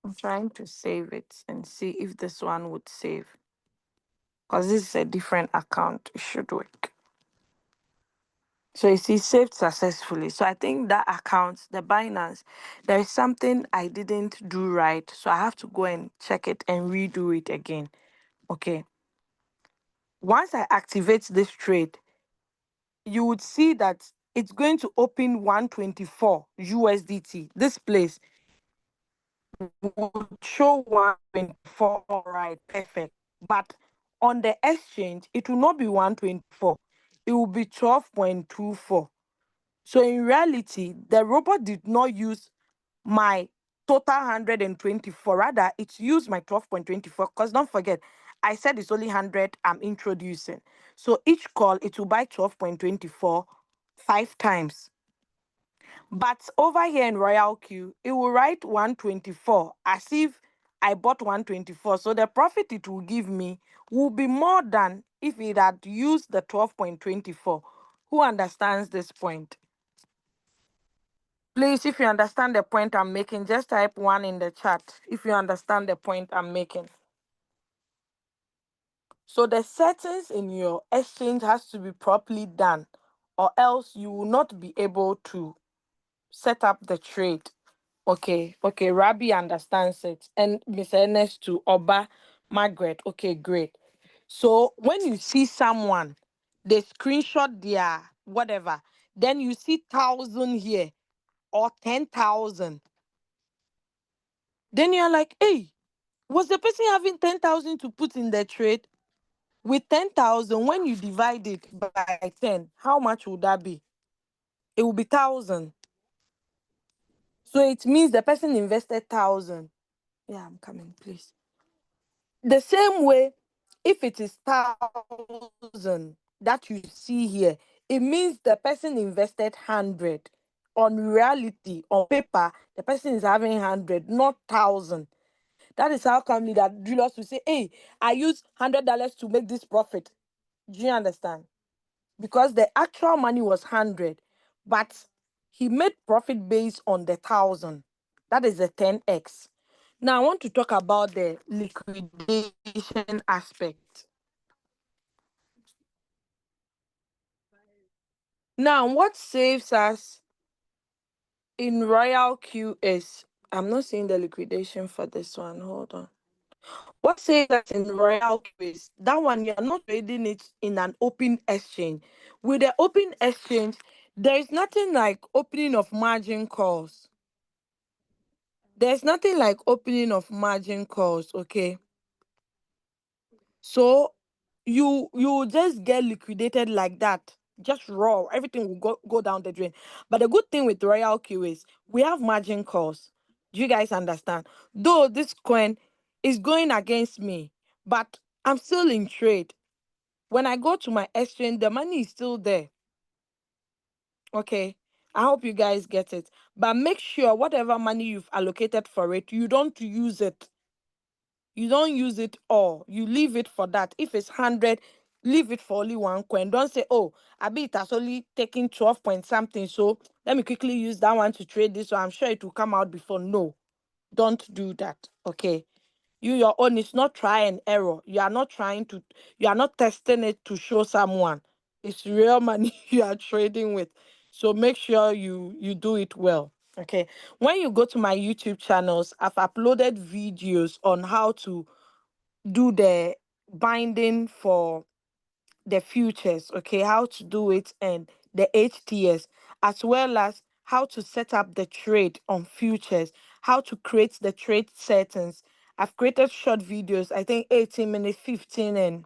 I'm trying to save it and see if this one would save. Because this is a different account. It should work. So you see, saved successfully. So I think that account, the Binance, there is something I didn't do right. So I have to go and check it and redo it again. Okay. Once I activate this trade, you would see that it's going to open 124 USDT. This place would show 124, right? Perfect. But on the exchange, it will not be 124, it will be 12.24. So in reality, the robot did not use my total 124, rather it used my 12.24. Because don't forget, I said it's only 100 I'm introducing. So each call it will buy 12.24 5 times. But over here in RoyalQ, it will write 124 as if I bought 124. So the profit it will give me will be more than if it had used the 12.24. Who understands this point? Please, if you understand the point I'm making, just type 1 in the chat if you understand the point I'm making. So the settings in your exchange has to be properly done, or else you will not be able to set up the trade. Okay, Rabbi understands it. And Miss Ernest to Oba, Margaret. Okay, great. So when you see someone, they screenshot their whatever, then you see 1,000 here or 10,000. Then you're like, hey, was the person having 10,000 to put in the trade? With 10,000, when you divide it by 10, how much would that be? It will be 1,000. So it means the person invested 1,000. Yeah, I'm coming, please. The same way, if it is 1,000 that you see here, it means the person invested 100. On reality, on paper, the person is having 100, not 1,000. That is how come that Julius will say, hey, I use $100 to make this profit. Do you understand? Because the actual money was 100, but he made profit based on the 1,000. That is the 10x. Now I want to talk about the liquidation aspect. Now, what saves us in RoyalQ is, I'm not seeing the liquidation for this one. Hold on. What saves us in RoyalQ is that one, you're not trading it in an open exchange. With the open exchange, there is nothing like opening of margin calls. There's nothing like opening of margin calls, okay? So you just get liquidated like that, just raw. Everything will go down the drain. But the good thing with RoyalQ is we have margin calls. Do you guys understand? Though this coin is going against me, but I'm still in trade. When I go to my exchange, the money is still there. Okay. I hope you guys get it. But make sure whatever money you've allocated for it, you don't use it. You don't use it all. You leave it for that. If it's 100, leave it for only one coin. Don't say, oh, I bet it has only taken 12 point something. So let me quickly use that one to trade this. So I'm sure it will come out before. No, don't do that. Okay. Your own is not try and error. You are not testing it to show someone. It's real money you are trading with. So make sure you do it well. Okay. When you go to my YouTube channels, I've uploaded videos on how to do the binding for the futures, okay, how to do it, and the HTS, as well as how to set up the trade on futures, how to create the trade settings. I've created short videos, I think 18 minutes, 15, and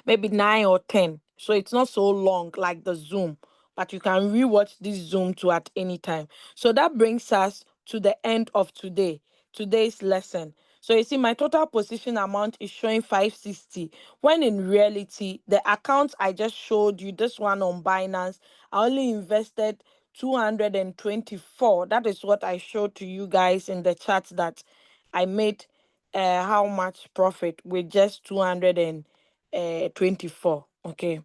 maybe 9 or 10. So it's not so long like the Zoom, but you can rewatch this Zoom too at any time. So that brings us to the end of today's lesson. So you see, my total position amount is showing 560, when in reality, the account I just showed you, this one on Binance, I only invested 224. That is what I showed to you guys in the chat, that I made how much profit with just 224. Okay.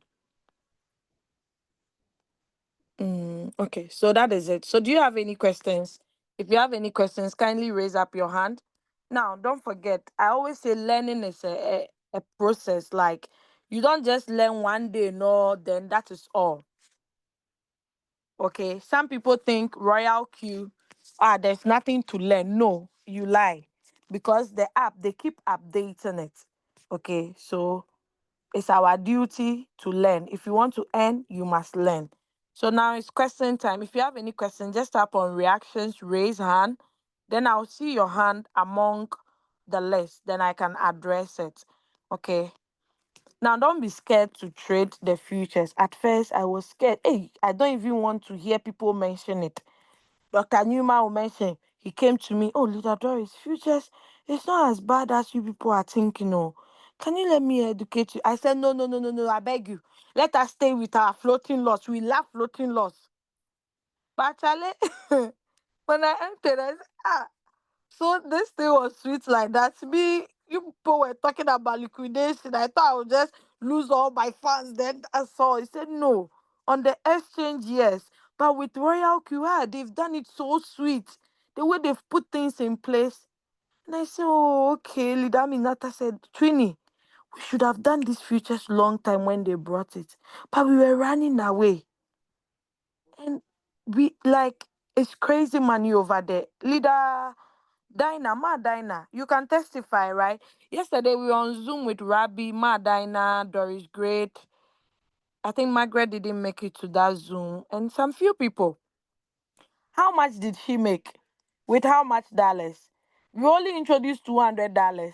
Okay, so that is it. So do you have any questions? If you have any questions, kindly raise up your hand. Now, don't forget, I always say learning is a process. Like, you don't just learn one day, no, then that is all. Okay, some people think RoyalQ, there's nothing to learn. No, you lie, because the app, they keep updating it. Okay, so it's our duty to learn. If you want to earn, you must learn. So now it's question time. If you have any question, just tap on reactions, raise hand. Then I'll see your hand among the list. Then I can address it. Okay. Now don't be scared to trade the futures. At first, I was scared. Hey, I don't even want to hear people mention it. Dr. Newman will mention, he came to me, oh, Leader Doris, futures, it's not as bad as you people are thinking. Oh, can you let me educate you? I said, no, no, no, no, no, I beg you. Let us stay with our floating loss. We love floating loss. But Charlie, when I entered, I said, so this thing was sweet like that. Me, you people were talking about liquidation. I thought I would just lose all my funds. Then I saw. He said no. On the exchange, yes, but with Royal QR, they've done it so sweet. The way they've put things in place. And I said, oh, okay. Leader Minata said, Trini, we should have done this futures long time when they brought it, but we were running away. And we like it's crazy money over there. Leader Dinah, you can testify, right? Yesterday we were on Zoom with Rabbi, Dinah, Doris Great. I think Margaret didn't make it to that Zoom, and some few people. How much did she make? With how much dollars? We only introduced $200.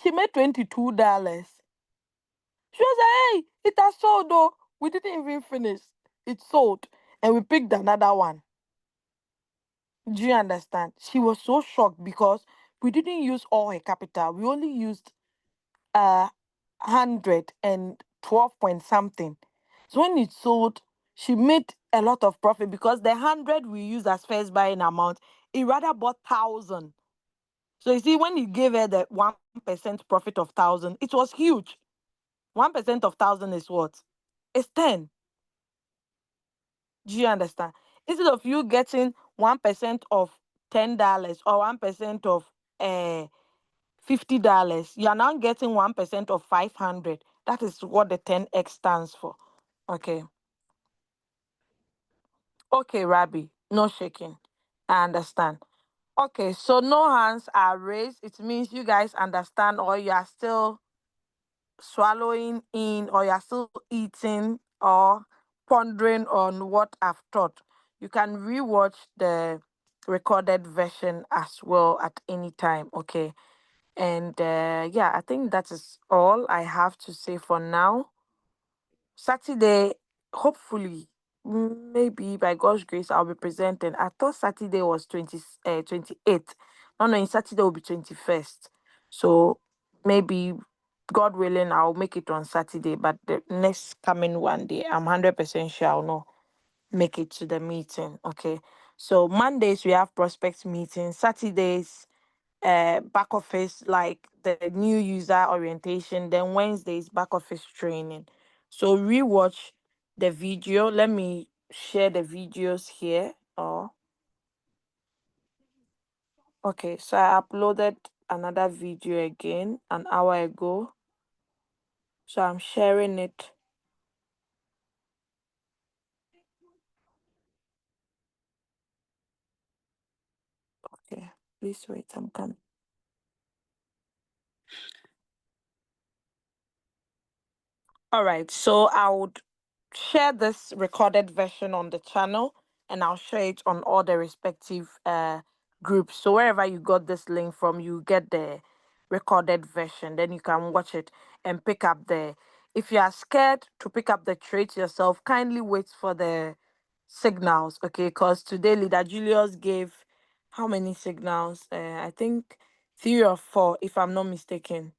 She made $22. She was like, hey, it has sold though. We didn't even finish. It sold. And we picked another one. Do you understand? She was so shocked because we didn't use all her capital. We only used 112 point something. So when it sold, she made a lot of profit because the 100 we used as first buying amount, it rather bought 1,000. So you see, when he gave her the 1% profit of 1,000, it was huge. 1% of 1,000 is what? It's 10. Do you understand? Instead of you getting 1% of $10 or 1% of $50, you are now getting 1% of 500. That is what the 10x stands for. Okay. Okay, Rabbi. No shaking. I understand. Okay, so no hands are raised. It means you guys understand, or you are still swallowing in, or you're still eating, or pondering on what I've taught. You can rewatch the recorded version as well at any time. Okay. And yeah, I think that is all I have to say for now. Saturday, hopefully, maybe by God's grace, I'll be presenting. I thought Saturday was 28th. No, no, Saturday will be 21st. So maybe, God willing, I'll make it on Saturday. But the next coming one day, I'm 100% sure I'll know. make it to the meeting. Okay. So Mondays we have prospect meeting, Saturdays back office like the new user orientation, then Wednesdays back office training. So rewatch the video. Let me share the videos here. Oh, okay. So I uploaded another video again an hour ago. So I'm sharing it. Okay, please wait. I'm coming. All right, so I would share this recorded version on the channel and I'll share it on all the respective groups. So wherever you got this link from, you get the recorded version. Then you can watch it and pick up the. If you are scared to pick up the traits yourself, kindly wait for the signals, okay? Because today Leader Julius gave how many signals? I think 3 or 4, if I'm not mistaken.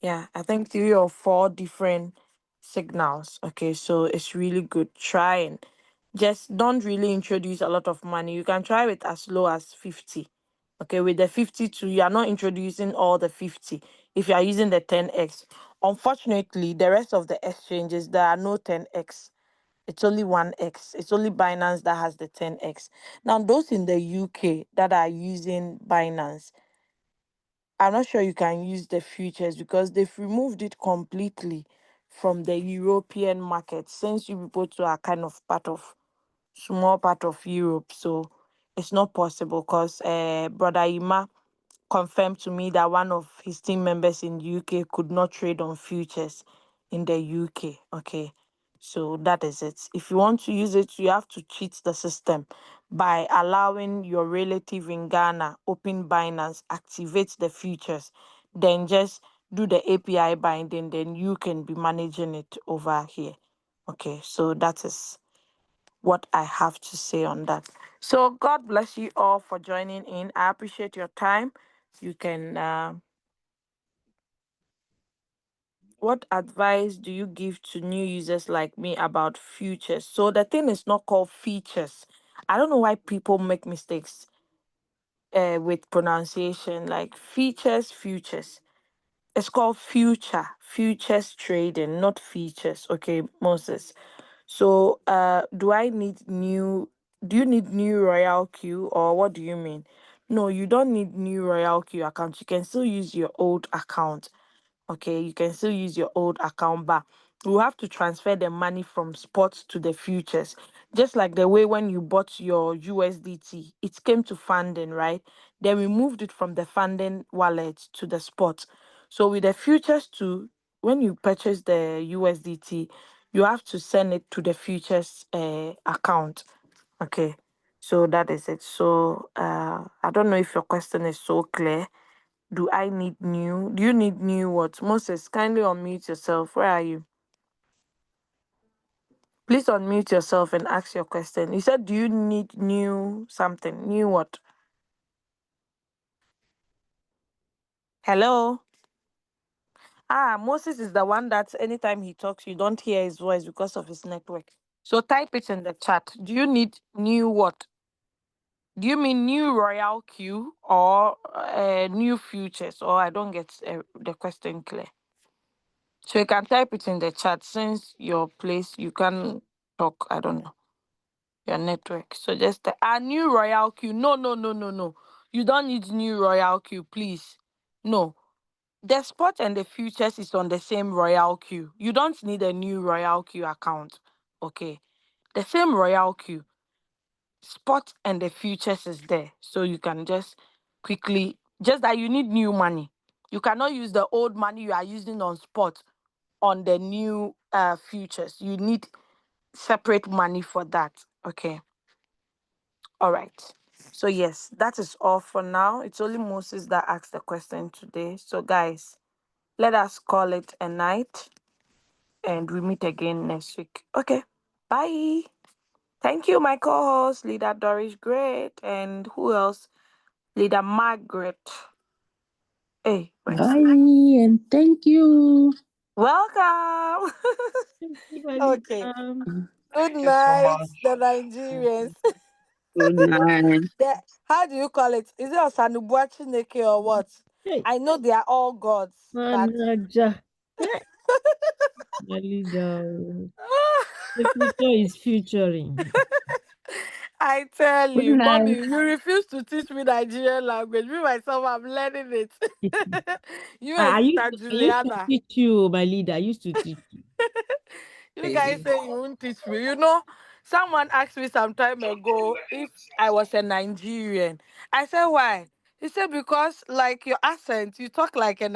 Yeah, I think 3 or 4 different signals. Okay, so it's really good. Try and just don't really introduce a lot of money. You can try with as low as 50. Okay, with the 52, you are not introducing all the 50 if you are using the 10x. Unfortunately, the rest of the exchanges, there are no 10x. It's only 1x. It's only Binance that has the 10x. Now, those in the UK that are using Binance, I'm not sure you can use the futures because they've removed it completely from the European market since you people too are kind of small part of Europe. So it's not possible because Brother Ima confirmed to me that one of his team members in the UK could not trade on futures in the UK. Okay. So that is it. If you want to use it, you have to cheat the system by allowing your relative in Ghana open Binance, activate the futures, then just do the API binding, then you can be managing it over here. Okay, so that is what I have to say on that. So God bless you all for joining in. I appreciate your time. You can. What advice do you give to new users like me about futures? So the thing is not called features. I don't know why people make mistakes with pronunciation like features, futures. It's called futures trading, not features. Okay, Moses. So, do you need new RoyalQ or what do you mean? No, you don't need new RoyalQ account. You can still use your old account. Okay, you can still use your old account, but you have to transfer the money from spots to the futures. Just like the way when you bought your USDT, it came to funding, right? Then we moved it from the funding wallet to the spot. So with the futures too, when you purchase the USDT, you have to send it to the futures account. Okay. So that is it. So I don't know if your question is so clear. Do you need new what? Moses, kindly unmute yourself. Where are you? Please unmute yourself and ask your question. You said, do you need new something? New what? Hello? Ah, Moses is the one that anytime he talks, you don't hear his voice because of his network. So type it in the chat. Do you need new what? Do you mean new Royal Q or new futures? Or I don't get the question clear. So you can type it in the chat since your place you can talk. I don't know your network. So just a new Royal Q. No, no, no, no, no. You don't need new Royal Q, please. No. The spot and the futures is on the same Royal Q. You don't need a new Royal Q account. Okay. The same Royal Q. Spot and the futures is there. So you can just quickly just that you need new money. You cannot use the old money you are using on spot on the new futures. You need separate money for that. Okay. All right. So yes, that is all for now. It's only Moses that asked the question today. So guys, let us call it a night and we meet again next week. Okay. Bye. Thank you, my co-host, Leader Doris Great. And who else? Leader Margaret. Hey, where's Bye and thank you. welcome. Thank you, Okay. Anita. Good Thank you so night, much. the Thank Nigerians. you. Good night. How do you call it? Is it Osanubuachi Neke or what? Hey, I know they are all gods, but manager. Hey, my leader. The future is futuring. I tell Good you, mommy, night. you refuse to teach me Nigerian language. Me myself, I'm learning it. You and Sister I used to Juliana, teach you, my leader. I used to teach you. you guys say you won't teach me. You know, someone asked me some time ago if I was a Nigerian. I said why. He said because like your accent, you talk like a